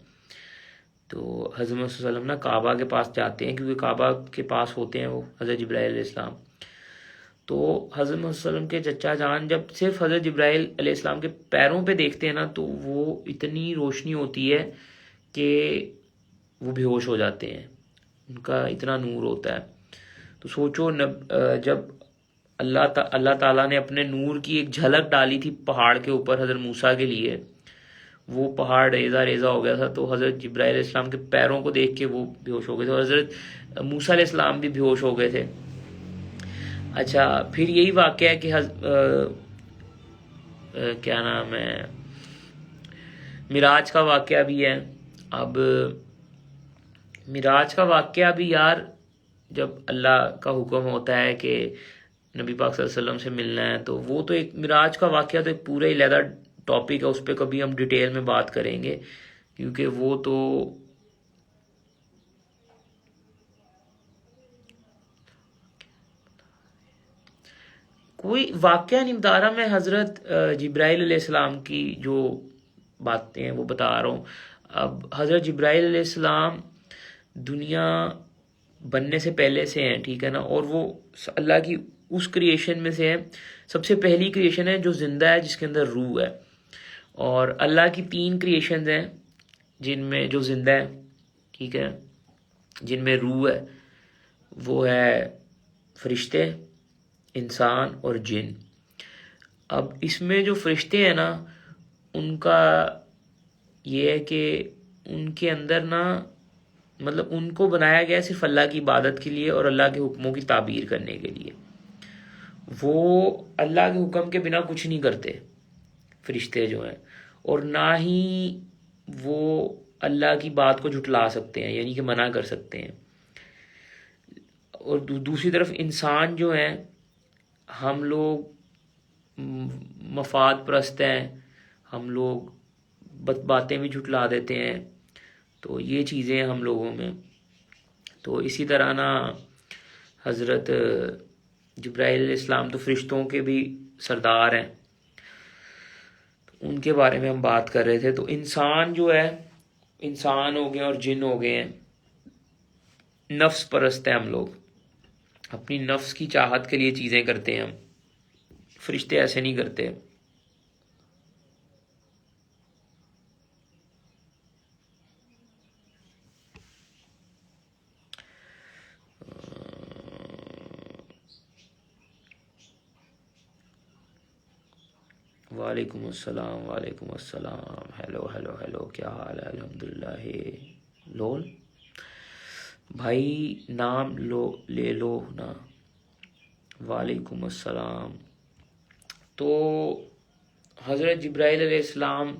تو حضرت محمد صلی اللہ علیہ وسلم کعبہ کے پاس جاتے ہیں، کیونکہ کعبہ کے پاس ہوتے ہیں وہ حضرت جبرائیل علیہ السلام. تو حضرت محمد صلی اللہ علیہ وسلم کے چچا جان جب صرف حضرت جبرائیل علیہ السلام کے پیروں پہ دیکھتے ہیں نا، تو وہ اتنی روشنی ہوتی ہے کہ وہ بے ہوش ہو جاتے ہیں، ان کا اتنا نور ہوتا ہے. تو سوچو جب اللہ تعالیٰ نے اپنے نور کی ایک جھلک ڈالی تھی پہاڑ کے اوپر حضرت موسیٰ کے لیے، وہ پہاڑ ریزہ ریزہ ہو گیا تھا. تو حضرت جبرائیل علیہ السلام کے پیروں کو دیکھ کے وہ بے ہوش ہو گئے تھے، اور حضرت موسیٰ علیہ السلام بھی بے ہوش ہو گئے تھے. اچھا پھر یہی واقعہ ہے کہ کیا نام ہے، معراج کا واقعہ بھی ہے. اب معراج کا واقعہ بھی یار، جب اللہ کا حکم ہوتا ہے کہ نبی پاک صلی اللہ علیہ وسلم سے ملنا ہے، تو وہ تو ایک معراج کا واقعہ تو ایک پورا ہی علیحدہ ٹاپک ہے، اس پہ کبھی ہم ڈیٹیل میں بات کریں گے، کیونکہ وہ تو کوئی واقعہ نہیں بتا رہا میں، حضرت جبرائیل علیہ السلام کی جو باتیں ہیں وہ بتا رہا ہوں. اب حضرت جبرائیل علیہ السلام دنیا بننے سے پہلے سے ہیں، ٹھیک ہے نا، اور وہ اللہ کی اس کریشن میں سے ہے، سب سے پہلی کریشن ہے جو زندہ ہے، جس کے اندر روح ہے. اور اللہ کی 3 کریشنز ہیں جن میں جو زندہ ہے، ٹھیک ہے، جن میں روح ہے، وہ ہے فرشتے، انسان اور جن. اب اس میں جو فرشتے ہیں نا، ان کا یہ ہے کہ ان کے اندر نا، مطلب ان کو بنایا گیا صرف اللہ کی عبادت کے لیے اور اللہ کے حکموں کی تعبیر کرنے کے لیے. وہ اللہ کے حکم کے بنا کچھ نہیں کرتے فرشتے جو ہیں، اور نہ ہی وہ اللہ کی بات کو جھٹلا سکتے ہیں، یعنی کہ منع کر سکتے ہیں. اور دوسری طرف انسان جو ہیں، ہم لوگ مفاد پرست ہیں، ہم لوگ باتیں بھی جھٹلا دیتے ہیں. تو یہ چیزیں ہیں ہم لوگوں میں. تو اسی طرح نا حضرت جبرائیل علیہ السلام تو فرشتوں کے بھی سردار ہیں، ان کے بارے میں ہم بات کر رہے تھے. تو انسان جو ہے، انسان ہو گئے اور جن ہو گئے ہیں، نفس پرست ہیں ہم لوگ، اپنی نفس کی چاہت کے لیے چیزیں کرتے ہیں ہم. فرشتے ایسے نہیں کرتے. وعلیکم السلام، وعلیکم السلام، ہیلو ہیلو ہیلو، کیا حال ہے؟ الحمدللہ. لول بھائی نام لے لو نا. وعلیکم السلام. تو حضرت جبرائیل علیہ السلام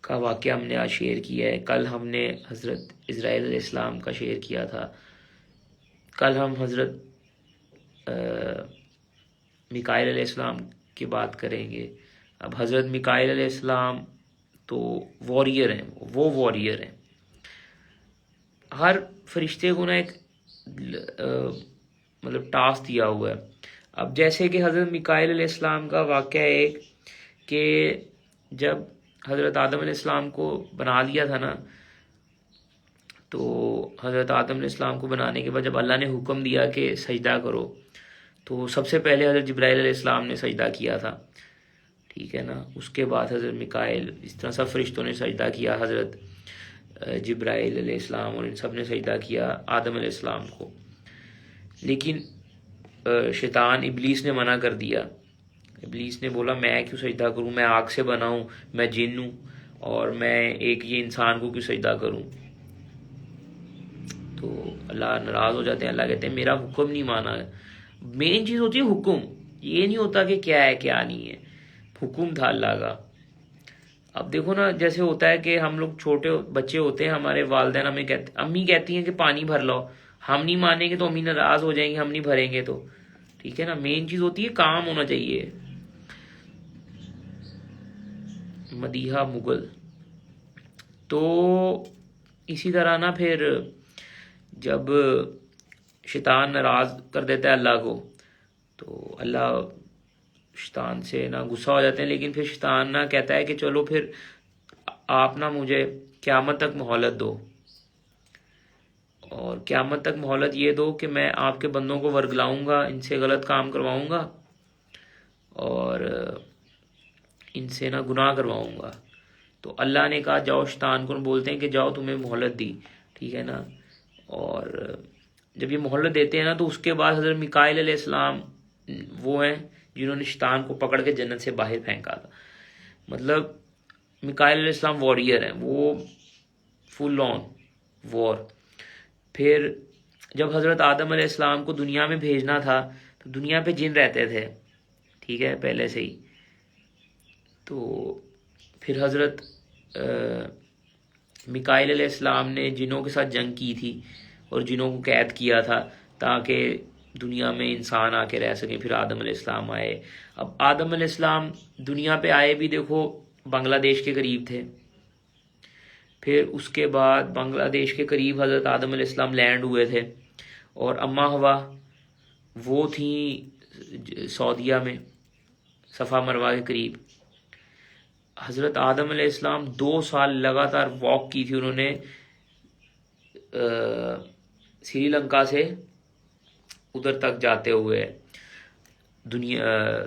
کا واقعہ ہم نے آج شیئر کیا ہے. کل ہم نے حضرت اسرائیل علیہ السلام کا شیئر کیا تھا. کل ہم حضرت میکائیل علیہ السلام کی بات کریں گے. اب حضرت میکائیل علیہ السلام تو واریر ہیں، وہ واریر ہیں. ہر فرشتے کو نا ایک مطلب ٹاسک دیا ہوا ہے. اب جیسے کہ حضرت میکائیل علیہ السلام کا واقعہ ہے ایک، کہ جب حضرت آدم علیہ السلام کو بنا لیا تھا نا، تو حضرت آدم علیہ السلام کو بنانے کے بعد جب اللہ نے حکم دیا کہ سجدہ کرو، تو سب سے پہلے حضرت جبرائیل علیہ السلام نے سجدہ کیا تھا، ٹھیک ہے نا. اس کے بعد حضرت میکائیل، اس طرح سب فرشتوں نے سجدہ کیا حضرت جبرائیل علیہ السلام، اور ان سب نے سجدہ کیا آدم علیہ السلام کو. لیکن شیطان ابلیس نے منع کر دیا. ابلیس نے بولا میں کیوں سجدہ کروں، میں آگ سے بنا ہوں، میں جن ہوں، اور میں ایک یہ انسان کو کیوں سجدہ کروں. تو اللہ ناراض ہو جاتے ہیں. اللہ کہتے ہیں میرا حکم نہیں مانا ہے. مین چیز ہوتی ہے حکم، یہ نہیں ہوتا کہ کیا ہے کیا نہیں ہے. حکم تھا اللہ کا. اب دیکھو نا، جیسے ہوتا ہے کہ ہم لوگ چھوٹے بچے ہوتے ہیں، ہمارے والدین ہمیں امی کہتی ہیں کہ پانی بھر لاؤ، ہم نہیں مانیں گے تو امی ناراض ہو جائیں گی، ہم نہیں بھریں گے تو، ٹھیک ہے نا. مین چیز ہوتی ہے کام ہونا چاہیے. مدیحہ مغل. تو اسی طرح نا پھر جب شیطان ناراض کر دیتا ہے اللہ کو، تو اللہ شیطان سے نا غصہ ہو جاتے ہیں، لیکن پھر شیطان نا کہتا ہے کہ چلو پھر آپ نا مجھے قیامت تک مہلت دو، اور قیامت تک مہلت یہ دو کہ میں آپ کے بندوں کو ورگلاؤں گا، ان سے غلط کام کرواؤں گا اور ان سے نا گناہ کرواؤں گا. تو اللہ نے کہا جاؤ، شیطان کو بولتے ہیں کہ جاؤ تمہیں مہلت دی، ٹھیک ہے نا. اور جب یہ مہلت دیتے ہیں نا تو اس کے بعد حضرت میکائیل علیہ السلام وہ ہیں جنہوں نے شیطان کو پکڑ کے جنت سے باہر پھینکا تھا. مطلب میکائیل علیہ السلام واریر ہیں، وہ فل آن وار. پھر جب حضرت آدم علیہ السلام کو دنیا میں بھیجنا تھا تو دنیا پہ جن رہتے تھے، ٹھیک ہے، پہلے سے ہی. تو پھر حضرت میکائیل علیہ السلام نے جنوں کے ساتھ جنگ کی تھی اور جنوں کو قید کیا تھا تاکہ دنیا میں انسان آ کے رہ سکیں. پھر آدم علیہ السلام آئے. اب آدم علیہ السلام دنیا پہ آئے بھی دیکھو بنگلہ دیش کے قریب تھے. پھر اس کے بعد بنگلہ دیش کے قریب حضرت آدم علیہ السلام لینڈ ہوئے تھے، اور اما ہوا وہ تھیں سعودیہ میں صفا مروہ کے قریب. حضرت آدم علیہ السلام 2 سال لگاتار واک کی تھی انہوں نے سری لنکا سے ادھر تک جاتے ہوئے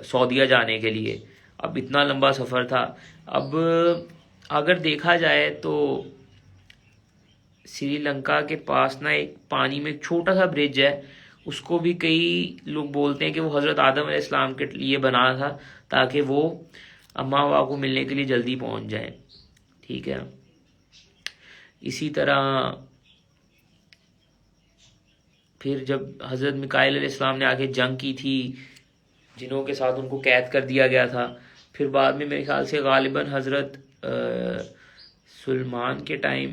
سعودیہ جانے کے لیے. اب اتنا لمبا سفر تھا. اب اگر دیکھا جائے تو سری لنکا کے پاس نا ایک پانی میں ایک چھوٹا سا برج ہے، اس کو بھی کئی لوگ بولتے ہیں کہ وہ حضرت آدم علیہ السلام کے لیے بنا تھا تاکہ وہ اما ہوا کو ملنے کے لیے جلدی پہنچ جائیں، ٹھیک ہے. اسی طرح پھر جب حضرت میکائیل علیہ السلام نے آگے جنگ کی تھی جنوں کے ساتھ، ان کو قید کر دیا گیا تھا. پھر بعد میں میرے خیال سے غالباً حضرت سلمان کے ٹائم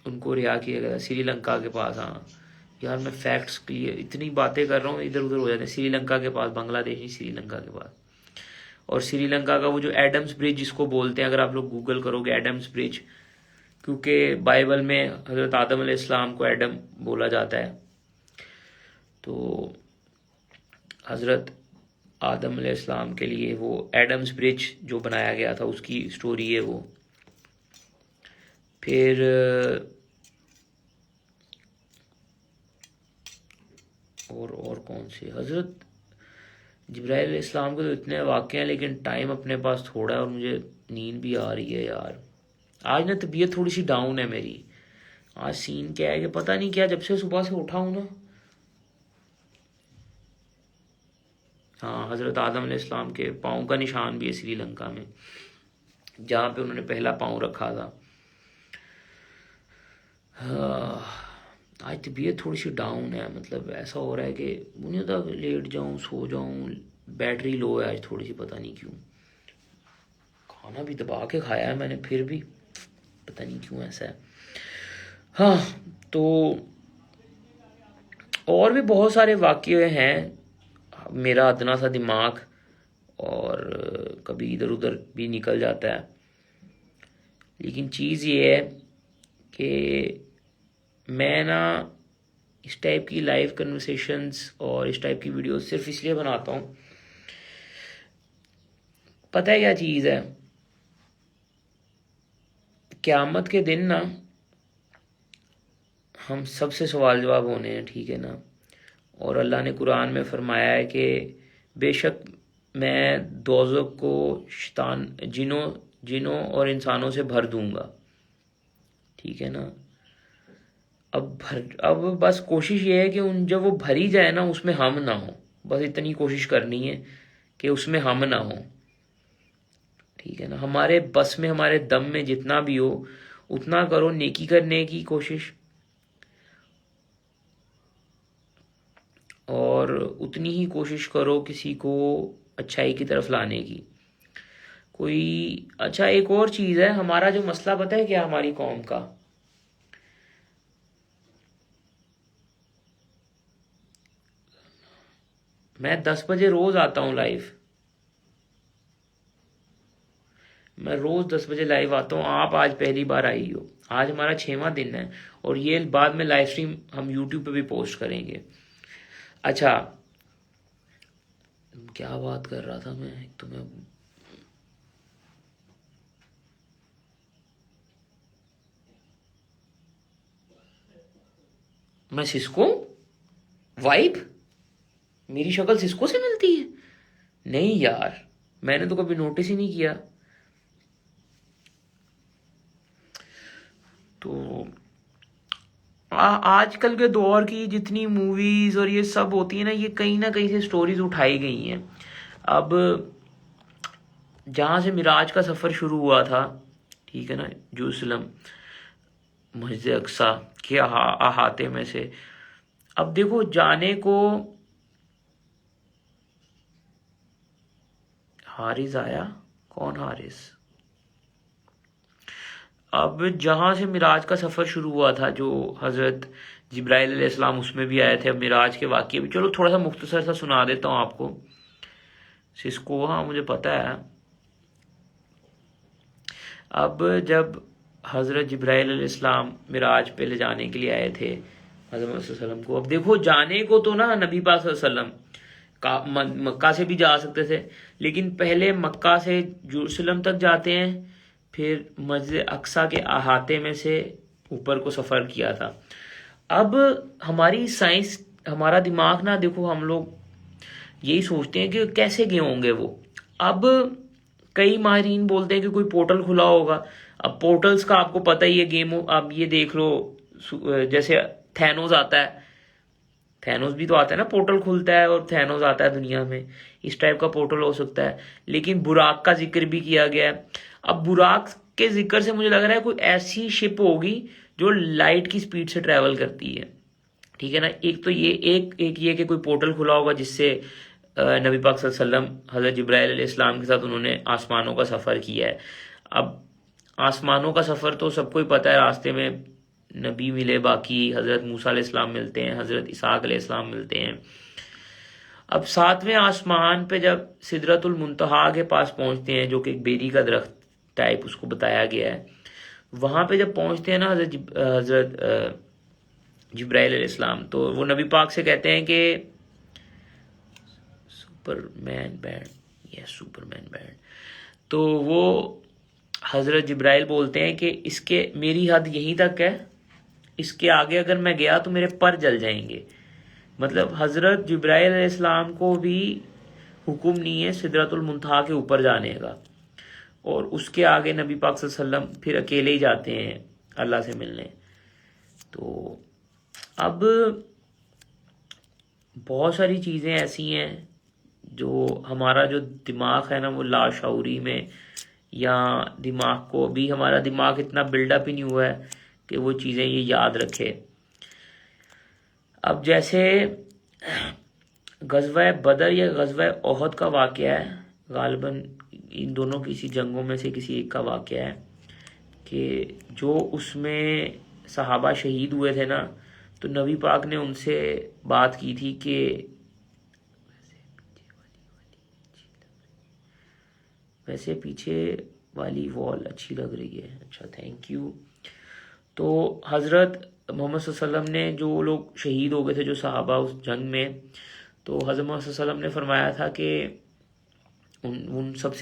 ان کو رہا کیا گیا سری لنکا کے پاس. ہاں یار میں فیکٹس کلیئر اتنی باتیں کر رہا ہوں ادھر ادھر ہو جاتے ہیں. سری لنکا کے پاس، بنگلہ دیش نہیں، سری لنکا کے پاس. اور سری لنکا کا وہ جو ایڈمز برج جس کو بولتے ہیں، اگر آپ لوگ گوگل کرو گے ایڈمز برج، کیونکہ بائبل میں حضرت آدم علیہ السلام کو ایڈم بولا جاتا ہے، تو حضرت آدم علیہ السلام کے لیے وہ ایڈمز برج جو بنایا گیا تھا اس کی سٹوری ہے وہ. پھر اور کون سے حضرت جبرائیل علیہ السلام کے تو اتنے واقعے ہیں، لیکن ٹائم اپنے پاس تھوڑا ہے اور مجھے نیند بھی آ رہی ہے یار. آج نا طبیعت تھوڑی سی ڈاؤن ہے میری. آج سین کیا ہے کہ پتہ نہیں کیا، جب سے صبح سے اٹھا ہوں نا. ہاں حضرت آدم علیہ السلام کے پاؤں کا نشان بھی ہے سری لنکا میں، جہاں پہ انہوں نے پہلا پاؤں رکھا تھا. آج طبیعت تھوڑی سی ڈاؤن ہے، مطلب ایسا ہو رہا ہے کہ مجھے تو لیٹ جاؤں سو جاؤں. بیٹری لو ہے آج تھوڑی سی، پتہ نہیں کیوں. کھانا بھی دبا کے کھایا ہے میں نے پھر بھی پتہ نہیں کیوں ایسا ہے. ہاں تو اور بھی بہت سارے واقعے ہیں. میرا ادنا سا دماغ اور کبھی ادھر ادھر بھی نکل جاتا ہے، لیکن چیز یہ ہے کہ میں نا اس ٹائپ کی لائیو کنورسیشنز اور اس ٹائپ کی ویڈیوز صرف اس لیے بناتا ہوں، پتہ ہے کیا چیز ہے، قیامت کے دن نا ہم سب سے سوال جواب ہونے ہیں، ٹھیک ہے نا. اور اللہ نے قرآن میں فرمایا ہے کہ بے شک میں دوزخ کو شیطان جنوں اور انسانوں سے بھر دوں گا، ٹھیک ہے نا. اب بس کوشش یہ ہے کہ جب وہ بھری جائے نا اس میں ہم نہ ہوں، بس اتنی کوشش کرنی ہے کہ اس میں ہم نہ ہوں، ٹھیک ہے نا. ہمارے بس میں ہمارے دم میں جتنا بھی ہو اتنا کرو نیکی کرنے کی کوشش، اور اتنی ہی کوشش کرو کسی کو اچھائی کی طرف لانے کی. کوئی اچھا ایک اور چیز ہے، ہمارا جو مسئلہ پتہ ہے کیا ہماری قوم کا، میں 10 بجے روز آتا ہوں لائیو، میں روز 10 بجے لائیو آتا ہوں، آپ آج پہلی بار آئی ہو، آج ہمارا 6واں دن ہے، اور یہ بعد میں لائیو سٹریم ہم یوٹیوب پہ بھی پوسٹ کریں گے۔ اچھا کیا بات کر رہا تھا میں، میں سسکو وائب، میری شکل سسکو سے ملتی ہے؟ نہیں یار، میں نے تو کبھی نوٹس ہی نہیں کیا۔ تو آج کل کے دور کی جتنی موویز اور یہ سب ہوتی ہیں نا، یہ کہیں نہ کہیں سے سٹوریز اٹھائی گئی ہیں۔ اب جہاں سے معراج کا سفر شروع ہوا تھا، ٹھیک ہے نا، یروشلم مسجد اقصی کے احاطے میں سے، اب دیکھو جانے کو حارث آیا، کون حارث؟ اب جہاں سے معراج کا سفر شروع ہوا تھا، جو حضرت جبرائیل علیہ السلام اس میں بھی آئے تھے، اب معراج کے واقعے بھی چلو تھوڑا سا مختصر سا سنا دیتا ہوں آپ کو۔ سسکو، ہاں مجھے پتا ہے۔ اب جب حضرت جبرائیل علیہ السلام معراج پہ لے جانے کے لیے آئے تھے حضرت محمد صلی اللہ علیہ وسلم کو، اب دیکھو جانے کو تو نا نبی پاک صلی اللہ علیہ وسلم مکہ سے بھی جا سکتے تھے، لیکن پہلے مکہ سے یروشلم تک جاتے ہیں، پھر مسجد اقصی کے احاطے میں سے اوپر کو سفر کیا تھا۔ اب ہماری سائنس، ہمارا دماغ نا، دیکھو ہم لوگ یہی سوچتے ہیں کہ کیسے گئے ہوں گے وہ۔ اب کئی ماہرین بولتے ہیں کہ کوئی پورٹل کھلا ہوگا۔ اب پورٹلز کا آپ کو پتہ ہی ہے، گیم اب یہ دیکھ لو، جیسے تھینوز آتا ہے، تھینوز بھی تو آتا ہے نا، پورٹل کھلتا ہے اور تھینوز آتا ہے دنیا میں، اس ٹائپ کا پورٹل ہو سکتا ہے۔ لیکن براق کا ذکر بھی کیا گیا ہے۔ اب براق کے ذکر سے مجھے لگ رہا ہے کوئی ایسی شپ ہوگی جو لائٹ کی سپیڈ سے ٹریول کرتی ہے، ٹھیک ہے نا۔ ایک تو یہ ایک یہ کہ کوئی پورٹل کھلا ہوگا جس سے نبی پاک صلی اللہ علیہ وسلم حضرت جبرائیل علیہ السلام کے ساتھ انہوں نے آسمانوں کا سفر کیا ہے۔ اب آسمانوں کا سفر تو سب کو ہی پتہ ہے، راستے میں نبی ملے، باقی حضرت موسیٰ علیہ السلام ملتے ہیں، حضرت اسحاق علیہ السلام ملتے ہیں۔ اب 7ویں آسمان پہ جب سدرۃ المنتہا کے پاس پہنچتے ہیں، جو کہ ایک بیری کا درخت ٹائپ اس کو بتایا گیا ہے، وہاں پہ جب پہنچتے ہیں نا حضرت جبرائیل علیہ السلام، تو وہ نبی پاک سے کہتے ہیں کہ سپرمین بینڈ، تو وہ حضرت جبرائیل بولتے ہیں کہ اس کے میری حد یہیں تک ہے، اس کے آگے اگر میں گیا تو میرے پر جل جائیں گے۔ مطلب حضرت جبرائیل علیہ السلام کو بھی حکم نہیں ہے سدرۃ المنتہا کے اوپر جانے کا، اور اس کے آگے نبی پاک صلی اللہ علیہ وسلم پھر اکیلے ہی جاتے ہیں اللہ سے ملنے۔ تو اب بہت ساری چیزیں ایسی ہیں جو ہمارا جو دماغ ہے نا، وہ لاشعوری میں، یا دماغ کو ابھی ہمارا دماغ اتنا بلڈ اپ ہی نہیں ہوا ہے کہ وہ چیزیں یہ یاد رکھے۔ اب جیسے غزوہ بدر یا غزوہ احد کا واقعہ ہے، غالباً ان دونوں کسی جنگوں میں سے کسی ایک کا واقعہ ہے، کہ جو اس میں صحابہ شہید ہوئے تھے نا، تو نبی پاک نے ان سے بات کی تھی کہ ویسے پیچھے والی وال اچھی لگ رہی ہے، اچھا تھینک یو۔ تو حضرت محمد صلی اللہ علیہ وسلم نے، جو لوگ شہید ہو گئے تھے جو صحابہ اس جنگ میں، تو حضرت محمد صلی اللہ علیہ وسلم نے فرمایا تھا کہ ان سب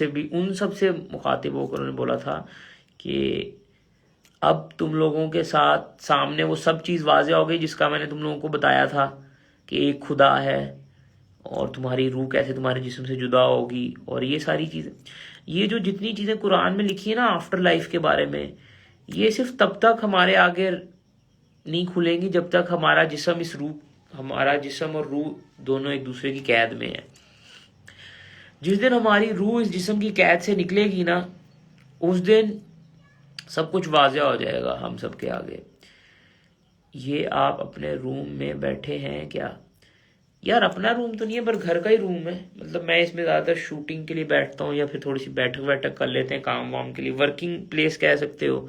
سے مخاطب ہو کر انہوں نے بولا تھا کہ اب تم لوگوں کے ساتھ سامنے وہ سب چیز واضح ہو گئی جس کا میں نے تم لوگوں کو بتایا تھا، کہ ایک خدا ہے اور تمہاری روح کیسے تمہارے جسم سے جدا ہوگی، اور یہ ساری چیزیں، یہ جو جتنی چیزیں قرآن میں لکھی ہیں نا آفٹر لائف کے بارے میں، یہ صرف تب تک ہمارے آگے نہیں کھلیں گی جب تک ہمارا جسم اور روح دونوں ایک دوسرے کی قید میں ہیں۔ جس دن ہماری روح اس جسم کی قید سے نکلے گی نا، اس دن سب کچھ واضح ہو جائے گا ہم سب کے آگے۔ یہ آپ اپنے روم میں بیٹھے ہیں کیا؟ یار اپنا روم تو نہیں ہے پر گھر کا ہی روم ہے. مطلب میں اس میں زیادہ تر شوٹنگ کے لیے بیٹھتا ہوں یا پھر تھوڑی سی بیٹھک کر لیتے ہیں کام وام کے لیے. ورکنگ پلیس کہہ سکتے ہو.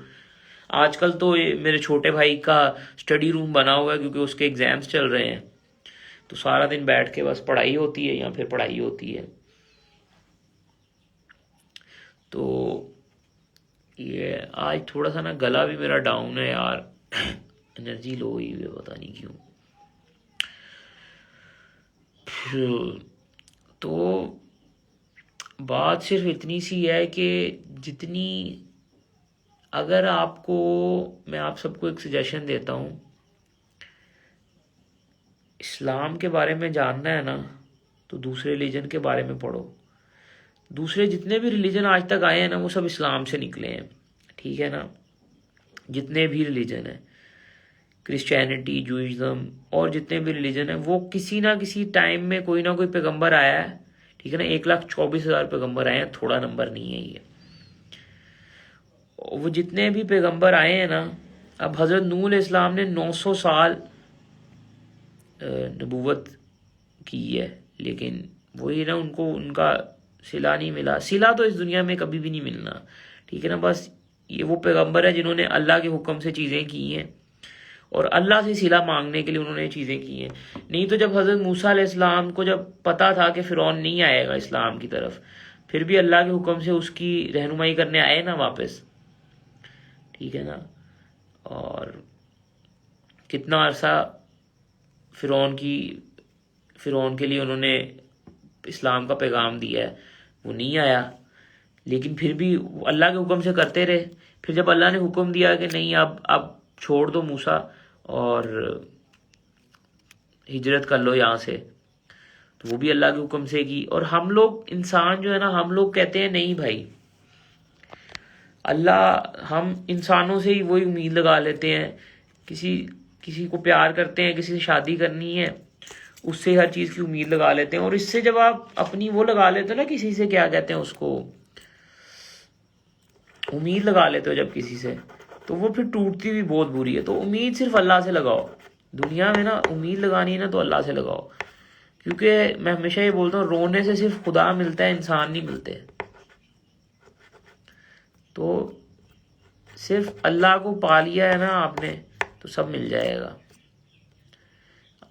آج کل تو یہ میرے چھوٹے بھائی کا اسٹڈی روم بنا ہوا ہے کیونکہ اس کے ایگزامس چل رہے ہیں, تو سارا دن بیٹھ کے بس پڑھائی ہوتی ہے یا پھر پڑھائی ہوتی ہے. تو یہ آج تھوڑا سا نا گلا بھی میرا ڈاؤن ہے یار, انرجی لو ہوئی ہے پتہ نہیں کیوں. تو بات صرف اتنی سی ہے کہ جتنی, اگر آپ کو, میں آپ سب کو ایک سجیشن دیتا ہوں, اسلام کے بارے میں جاننا ہے نا تو دوسرے ریلیجن کے بارے میں پڑھو. دوسرے جتنے بھی ریلیجن آج تک آئے ہیں نا وہ سب اسلام سے نکلے ہیں, ٹھیک ہے نا. جتنے بھی ریلیجن ہیں, کرسچینٹی, جوئزم اور جتنے بھی ریلیجن ہیں, وہ کسی نہ کسی ٹائم میں کوئی نہ کوئی پیغمبر آیا ہے, ٹھیک ہے نا. 1,24,000 پیغمبر آئے ہیں, تھوڑا نمبر نہیں ہے یہ. وہ جتنے بھی پیغمبر آئے ہیں نا, اب حضرت نوح علیہ السلام نے 900 سال نبوت کی ہے, لیکن وہی نا ان کو ان کا صلہ نہیں ملا. صلہ تو اس دنیا میں کبھی بھی نہیں ملنا, ٹھیک ہے نا. بس یہ وہ پیغمبر ہے جنہوں نے اللہ کے حکم سے چیزیں کی ہیں اور اللہ سے صلہ مانگنے کے لیے انہوں نے یہ چیزیں کی ہیں. نہیں تو جب حضرت موسیٰ علیہ السلام کو جب پتا تھا کہ فرعون نہیں آئے گا اسلام کی طرف, پھر بھی اللہ کے حکم سے اس کی رہنمائی کرنے آئے نا واپس, ٹھیک ہے نا. اور کتنا عرصہ فرعون کے لیے انہوں نے اسلام کا پیغام دیا ہے, وہ نہیں آیا, لیکن پھر بھی اللہ کے حکم سے کرتے رہے. پھر جب اللہ نے حکم دیا کہ نہیں اب چھوڑ دو موسیٰ اور ہجرت کر لو یہاں سے, تو وہ بھی اللہ کے حکم سے کی. اور ہم لوگ انسان جو ہے نا, ہم لوگ کہتے ہیں نہیں بھائی اللہ, ہم انسانوں سے ہی وہی امید لگا لیتے ہیں. کسی کو پیار کرتے ہیں, کسی سے شادی کرنی ہے, اس سے ہر چیز کی امید لگا لیتے ہیں. اور اس سے جب آپ اپنی وہ لگا لیتے ہو نا کسی سے, کیا کہتے ہیں اس کو, امید لگا لیتے ہو جب کسی سے, تو وہ پھر ٹوٹتی بھی بہت بری ہے. تو امید صرف اللہ سے لگاؤ. دنیا میں نا امید لگانی ہے نا تو اللہ سے لگاؤ, کیونکہ میں ہمیشہ یہ بولتا ہوں رونے سے صرف خدا ملتا ہے, انسان نہیں ملتے. تو صرف اللہ کو پا لیا ہے نا آپ نے تو سب مل جائے گا.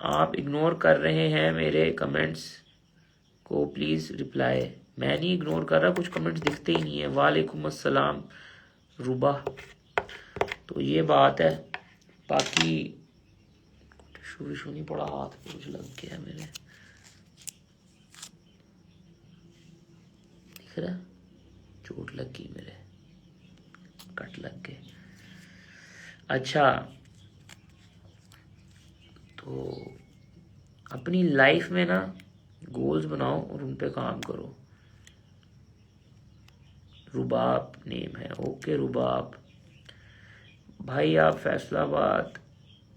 آپ اگنور کر رہے ہیں میرے کمنٹس کو, پلیز رپلائی. میں نہیں اگنور کر رہا, کچھ کمنٹس دکھتے ہی نہیں ہیں. وعلیکم السلام روبا. تو یہ بات ہے. باقی شو نہیں پڑا, ہاتھ پہ کچھ لگ گیا میرے, دکھ رہا, چوٹ لگ گئی میرے, کٹ لگ گئے. اچھا, تو اپنی لائف میں نا گولز بناؤ اور ان پہ کام کرو. رباب نیم ہے, اوکے رباب بھائی. آپ فیصلہ آباد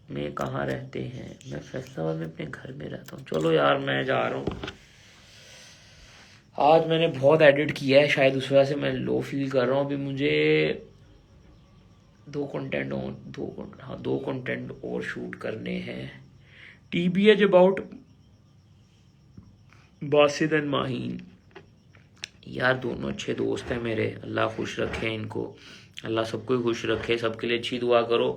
میں کہاں رہتے ہیں؟ میں فیصلہ آباد میں اپنے گھر میں رہتا ہوں. چلو یار میں جا رہا ہوں, آج میں نے بہت ایڈٹ کیا ہے, شاید اس وجہ سے میں لو فیل کر رہا ہوں. ابھی مجھے دو کنٹینٹ اور شوٹ کرنے ہیں. T B H about Basit and Maheen. یار دونوں اچھے دوست ہیں میرے, اللہ خوش رکھے ان کو, اللہ سب کو خوش رکھے. سب کے لیے اچھی دعا کرو,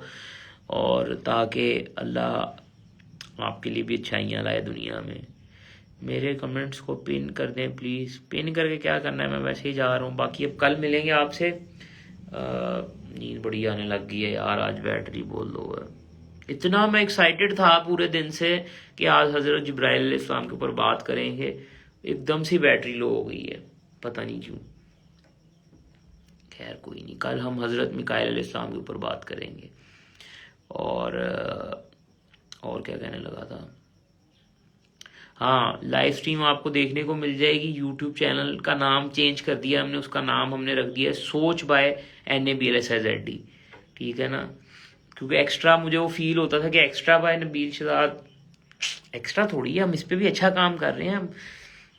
اور تاکہ اللہ آپ کے لیے بھی اچھائیاں لائے دنیا میں. میرے کمنٹس کو پن کر دیں پلیز. پن کر کے کیا کرنا ہے, میں ویسے ہی جا رہا ہوں. باقی اب کل ملیں گے آپ سے. نیند بڑی آنے لگ گئی ہے یار, آج بیٹری بہت لو ہے. اتنا میں ایکسائٹیڈ تھا پورے دن سے کہ آج حضرت جبرائیل علیہ السلام کے اوپر بات کریں گے, ایک دم سے بیٹری لو ہو گئی ہے, پتہ نہیں کیوں. خیر کوئی نہیں, کل ہم حضرت میکائیل علیہ السلام کے اوپر بات کریں گے. اور کیا کہنے لگا تھا, ہاں لائیو سٹریم آپ کو دیکھنے کو مل جائے گی. یوٹیوب چینل کا نام چینج کر دیا ہم نے, اس کا نام ہم نے رکھ دیا ہے سوچ بائے NABLSIZD, ٹھیک ہے نا. کیونکہ ایکسٹرا مجھے وہ فیل ہوتا تھا کہ extra by Nabeel Shahzad, extra تھوڑی ہے, ہم اس پہ بھی اچھا کام کر رہے ہیں. ہم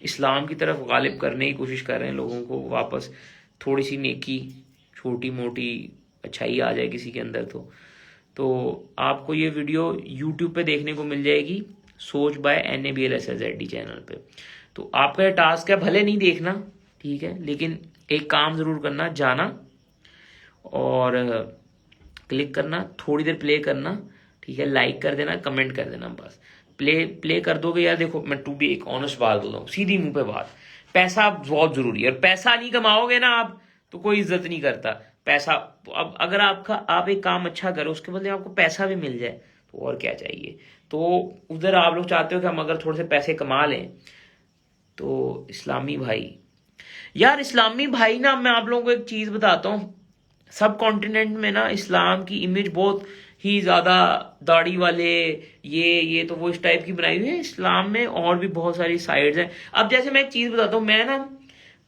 اسلام کی طرف غالب کرنے کی کوشش کر رہے ہیں, لوگوں کو واپس تھوڑی سی نیکی, چھوٹی موٹی اچھائی آ جائے کسی کے اندر. تو آپ کو یہ ویڈیو یوٹیوب پہ دیکھنے کو مل جائے گی سوچ بائی NABLSSZD چینل پہ. تو آپ کا یہ ٹاسک ہے، بھلے نہیں دیکھنا ٹھیک ہے، لیکن ایک کام ضرور کرنا، جانا اور کلک کرنا، تھوڑی دیر پلے کرنا ٹھیک ہے، لائک کر دینا، کمنٹ کر دینا. بس پلے کر دو گے. یار دیکھو میں ٹو بھی ایک آنےسٹ بات بول رہا ہوں، سیدھی منہ پہ بات، پیسہ بہت ضروری ہے، اور پیسہ نہیں کماؤ گے نا آپ تو کوئی عزت نہیں کرتا. پیسہ اب اگر آپ ایک کام اچھا کرو، اس کے بدلے آپ کو پیسہ بھی مل جائے تو اور کیا چاہیے. تو ادھر آپ لوگ چاہتے ہو کہ ہم اگر تھوڑے سے پیسے کما لیں، تو اسلامی بھائی، یار اسلامی بھائی نا، میں آپ لوگوں کو ایک چیز بتاتا ہوں، سب کانٹیننٹ میں نا اسلام کی امیج بہت ہی زیادہ داڑھی والے، یہ تو وہ اس ٹائپ کی بنائی ہوئی ہے. اسلام میں اور بھی بہت ساری سائڈز ہیں. اب جیسے میں ایک چیز بتاتا ہوں، میں نا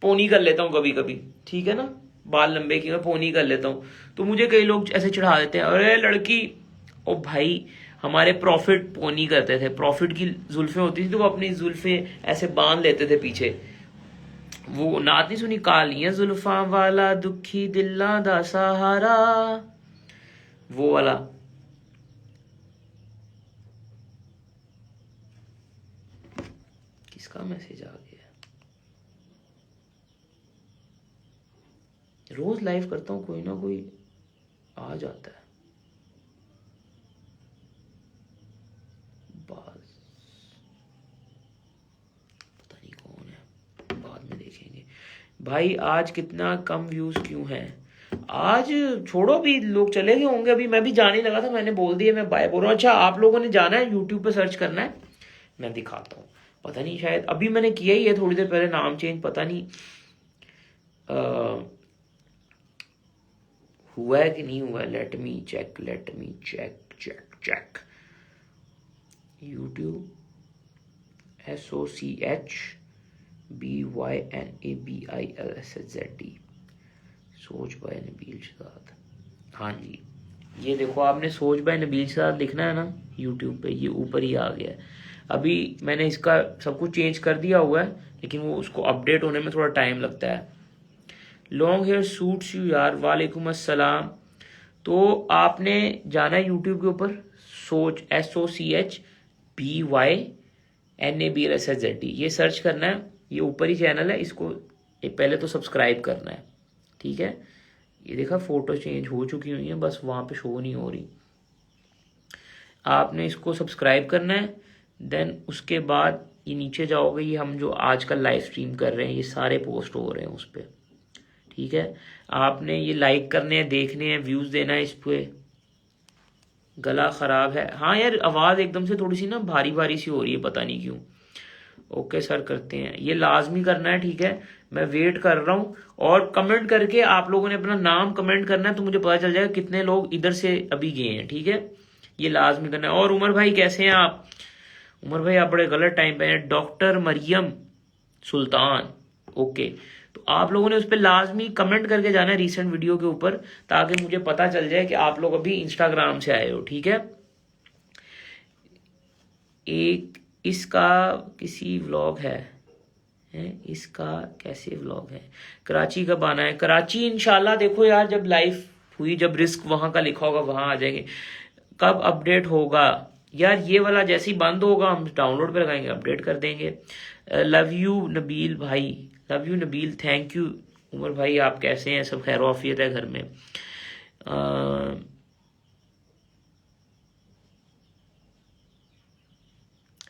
پونی کر لیتا ہوں کبھی کبھی ٹھیک ہے نا، بال لمبے کی میں پونی کر لیتا ہوں، تو مجھے کئی لوگ ایسے چڑھا دیتے ہیں، ارے لڑکی. او بھائی، ہمارے پروفٹ پونی کرتے تھے، پروفٹ کی زلفیں ہوتی تھی تو وہ اپنی زلفیں ایسے باندھ لیتے تھے پیچھے. وہ نعت نہیں سنی، کالیاں زلفاں والا دکھی دلاں دا سہارا، وہ والا. کس کا میسج آ گیا؟ روز لائیو کرتا ہوں، کوئی نہ کوئی آ جاتا ہے. پتہ نہیں کون ہے، بعد میں دیکھیں گے. بھائی آج کتنا کم ویوز کیوں ہیں؟ آج چھوڑو، بھی لوگ چلے گئے ہوں گے. ابھی میں بھی جانے لگا تھا، میں نے بول دیا میں بائے بول رہا ہوں. اچھا آپ لوگوں نے جانا ہے یوٹیوب پہ سرچ کرنا ہے، میں دکھاتا ہوں. پتہ نہیں، شاید ابھی میں نے کیا ہی ہے تھوڑی دیر پہلے نام چینج، پتہ نہیں ہوا ہے کہ نہیں ہوا ہے. Let me check YouTube SOCHBYNABILSSZD سوچ بائی نبیل شہزاد. ہاں جی، یہ دیکھو آپ نے سوچ بائی نبیل شہزاد لکھنا ہے نا یوٹیوب پہ، یہ اوپر ہی آ گیا ہے. ابھی میں نے اس کا سب کچھ چینج کر دیا ہوا ہے، لیکن وہ اس کو اپڈیٹ ہونے میں تھوڑا ٹائم لگتا ہے. لانگ ہیئر سوٹس یو یار، وعلیکم السلام. تو آپ نے جانا ہے یوٹیوب کے اوپر، سوچ SOCHBYNABLSSZD یہ سرچ کرنا ہے. یہ اوپر ہی چینل ہے، اس کو پہلے تو سبسکرائب کرنا ہے ٹھیک ہے. یہ دیکھا فوٹو چینج ہو چکی ہوئی ہیں، بس وہاں پہ شو نہیں ہو رہی. آپ نے اس کو سبسکرائب کرنا ہے. دین اس کے بعد یہ نیچے جاؤ گے، یہ ہم جو آج کل لائیو سٹریم کر رہے ہیں یہ سارے پوسٹ ہو رہے ہیں اس پہ ٹھیک ہے. آپ نے یہ لائک کرنے ہیں، دیکھنے ہیں، ویوز دینا ہے اس پہ. گلا خراب ہے، ہاں یار آواز ایک دم سے تھوڑی سی نا بھاری بھاری سی ہو رہی ہے، پتہ نہیں کیوں. اوکے سر کرتے ہیں، یہ لازمی کرنا ہے ٹھیک ہے. میں ویٹ کر رہا ہوں، اور کمنٹ کر کے آپ لوگوں نے اپنا نام کمنٹ کرنا ہے، تو مجھے پتا چل جائے گا کتنے لوگ ادھر سے ابھی گئے ہیں ٹھیک ہے. یہ لازمی کرنا ہے. اور عمر بھائی کیسے ہیں آپ؟ عمر بھائی آپ بڑے غلط ٹائم پہ ہیں. ڈاکٹر مریم سلطان، اوکے. تو آپ لوگوں نے اس پہ لازمی کمنٹ کر کے جانا ہے ریسنٹ ویڈیو کے اوپر، تاکہ مجھے پتا چل جائے کہ آپ لوگ ابھی انسٹاگرام سے آئے ہو ٹھیک ہے. ایک اس کا کسی ولاگ ہے، اس کا کیسے ولاگ ہے؟ کراچی کب آنا ہے؟ کراچی انشاءاللہ دیکھو یار، جب لائف ہوئی، جب رسک وہاں کا لکھا ہوگا وہاں آ جائیں گے. کب اپڈیٹ ہوگا یار؟ یہ والا جیسے ہی بند ہوگا ہم ڈاؤن لوڈ پہ لگائیں گے، اپڈیٹ کر دیں گے. لو یو نبیل بھائی، love you Nabeel, thank you. Umar بھائی آپ کیسے ہیں؟ سب خیر و عافیت ہے گھر میں؟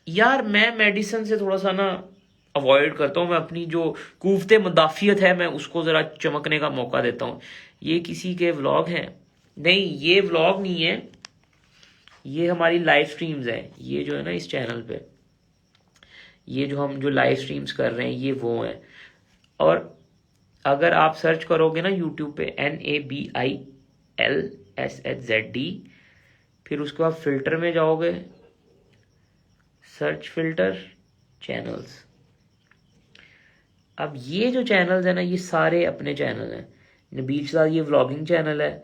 یار میں میڈیسن سے تھوڑا سا نا اوائڈ کرتا ہوں. میں اپنی جو قوت مدافعت ہے میں اس کو ذرا چمکنے کا موقع دیتا ہوں. یہ کسی کے ولاگ ہیں؟ نہیں یہ ولاگ نہیں ہے، یہ ہماری لائیو سٹریمز ہیں. یہ جو ہے نا اس چینل پہ، یہ جو ہم جو لائیو سٹریمز کر رہے ہیں یہ وہ ہیں. اور اگر آپ سرچ کرو گے نا یوٹیوب پہ NABILSSZD، پھر اس کے بعد فلٹر میں جاؤ گے، سرچ فلٹر چینلز. اب یہ جو چینلز ہیں نا یہ سارے اپنے چینل ہیں. نبیل شہزاد یہ ولاگنگ چینل ہے،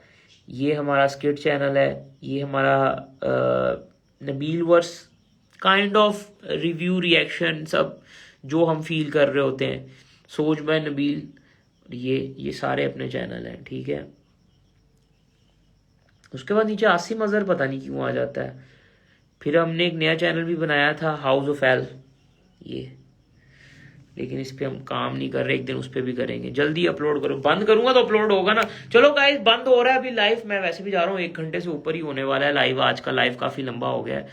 یہ ہمارا اسکٹ چینل ہے، یہ ہمارا نبیل ورس کائنڈ آف ریویو ریئیکشن سب جو ہم فیل کر رہے ہوتے ہیں. سوچ بائی نبیل، یہ سارے اپنے چینل ہیں ٹھیک ہے. اس کے بعد نیچے عاصم اظہر پتہ نہیں کیوں آ جاتا ہے. پھر ہم نے ایک نیا چینل بھی بنایا تھا ہاؤس آف ایل، یہ، لیکن اس پہ ہم کام نہیں کر رہے، ایک دن اس پہ بھی کریں گے، جلدی اپلوڈ کروں، بند کروں گا تو اپلوڈ ہوگا نا۔ چلو گائز بند ہو رہا ہے ابھی لائف، میں ویسے بھی جا رہا ہوں، 1 گھنٹے سے اوپر ہی ہونے والا ہے لائیو، آج کا لائیو کافی لمبا ہو گیا ہے،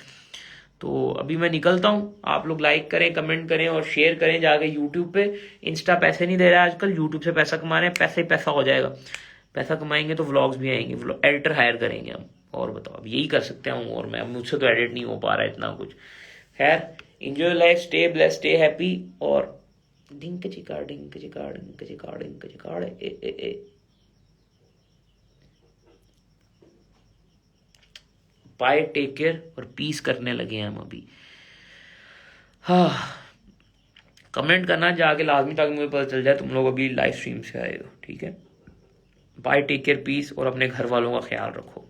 تو ابھی میں نکلتا ہوں۔ آپ لوگ لائک کریں، کمنٹ کریں اور شیئر کریں جا کے یوٹیوب پہ۔ انسٹا پیسے نہیں دے رہا ہے آج کل، یوٹیوب سے پیسہ کما رہے ہیں، پیسہ ہی پیسہ ہو جائے گا، پیسہ کمائیں گے تو ولاگز بھی آئیں گے، ایڈیٹر ہائر کریں گے ہم، اور بتاؤ اب یہی کر سکتے ہیں اور میں، مجھ سے تو ایڈٹ نہیں ہو پا رہا ہے اتنا کچھ۔ خیر، enjoy life, stay bless, stay happy, اور ڈنک چکا ڈنک چکا ڈنک چکا ڈنک چکا اے اے اے۔ بائے، ٹیک کیئر، اور پیس کرنے لگے ہیں ہم ابھی۔ ہاں، کمنٹ کرنا جا کے لازمی تاکہ مجھے پتہ چل جائے تم لوگ ابھی لائف سٹریم سے آئے ہو، ٹھیک ہے؟ بائے، ٹیک کیئر، پیس، اور اپنے گھر والوں کا خیال رکھو۔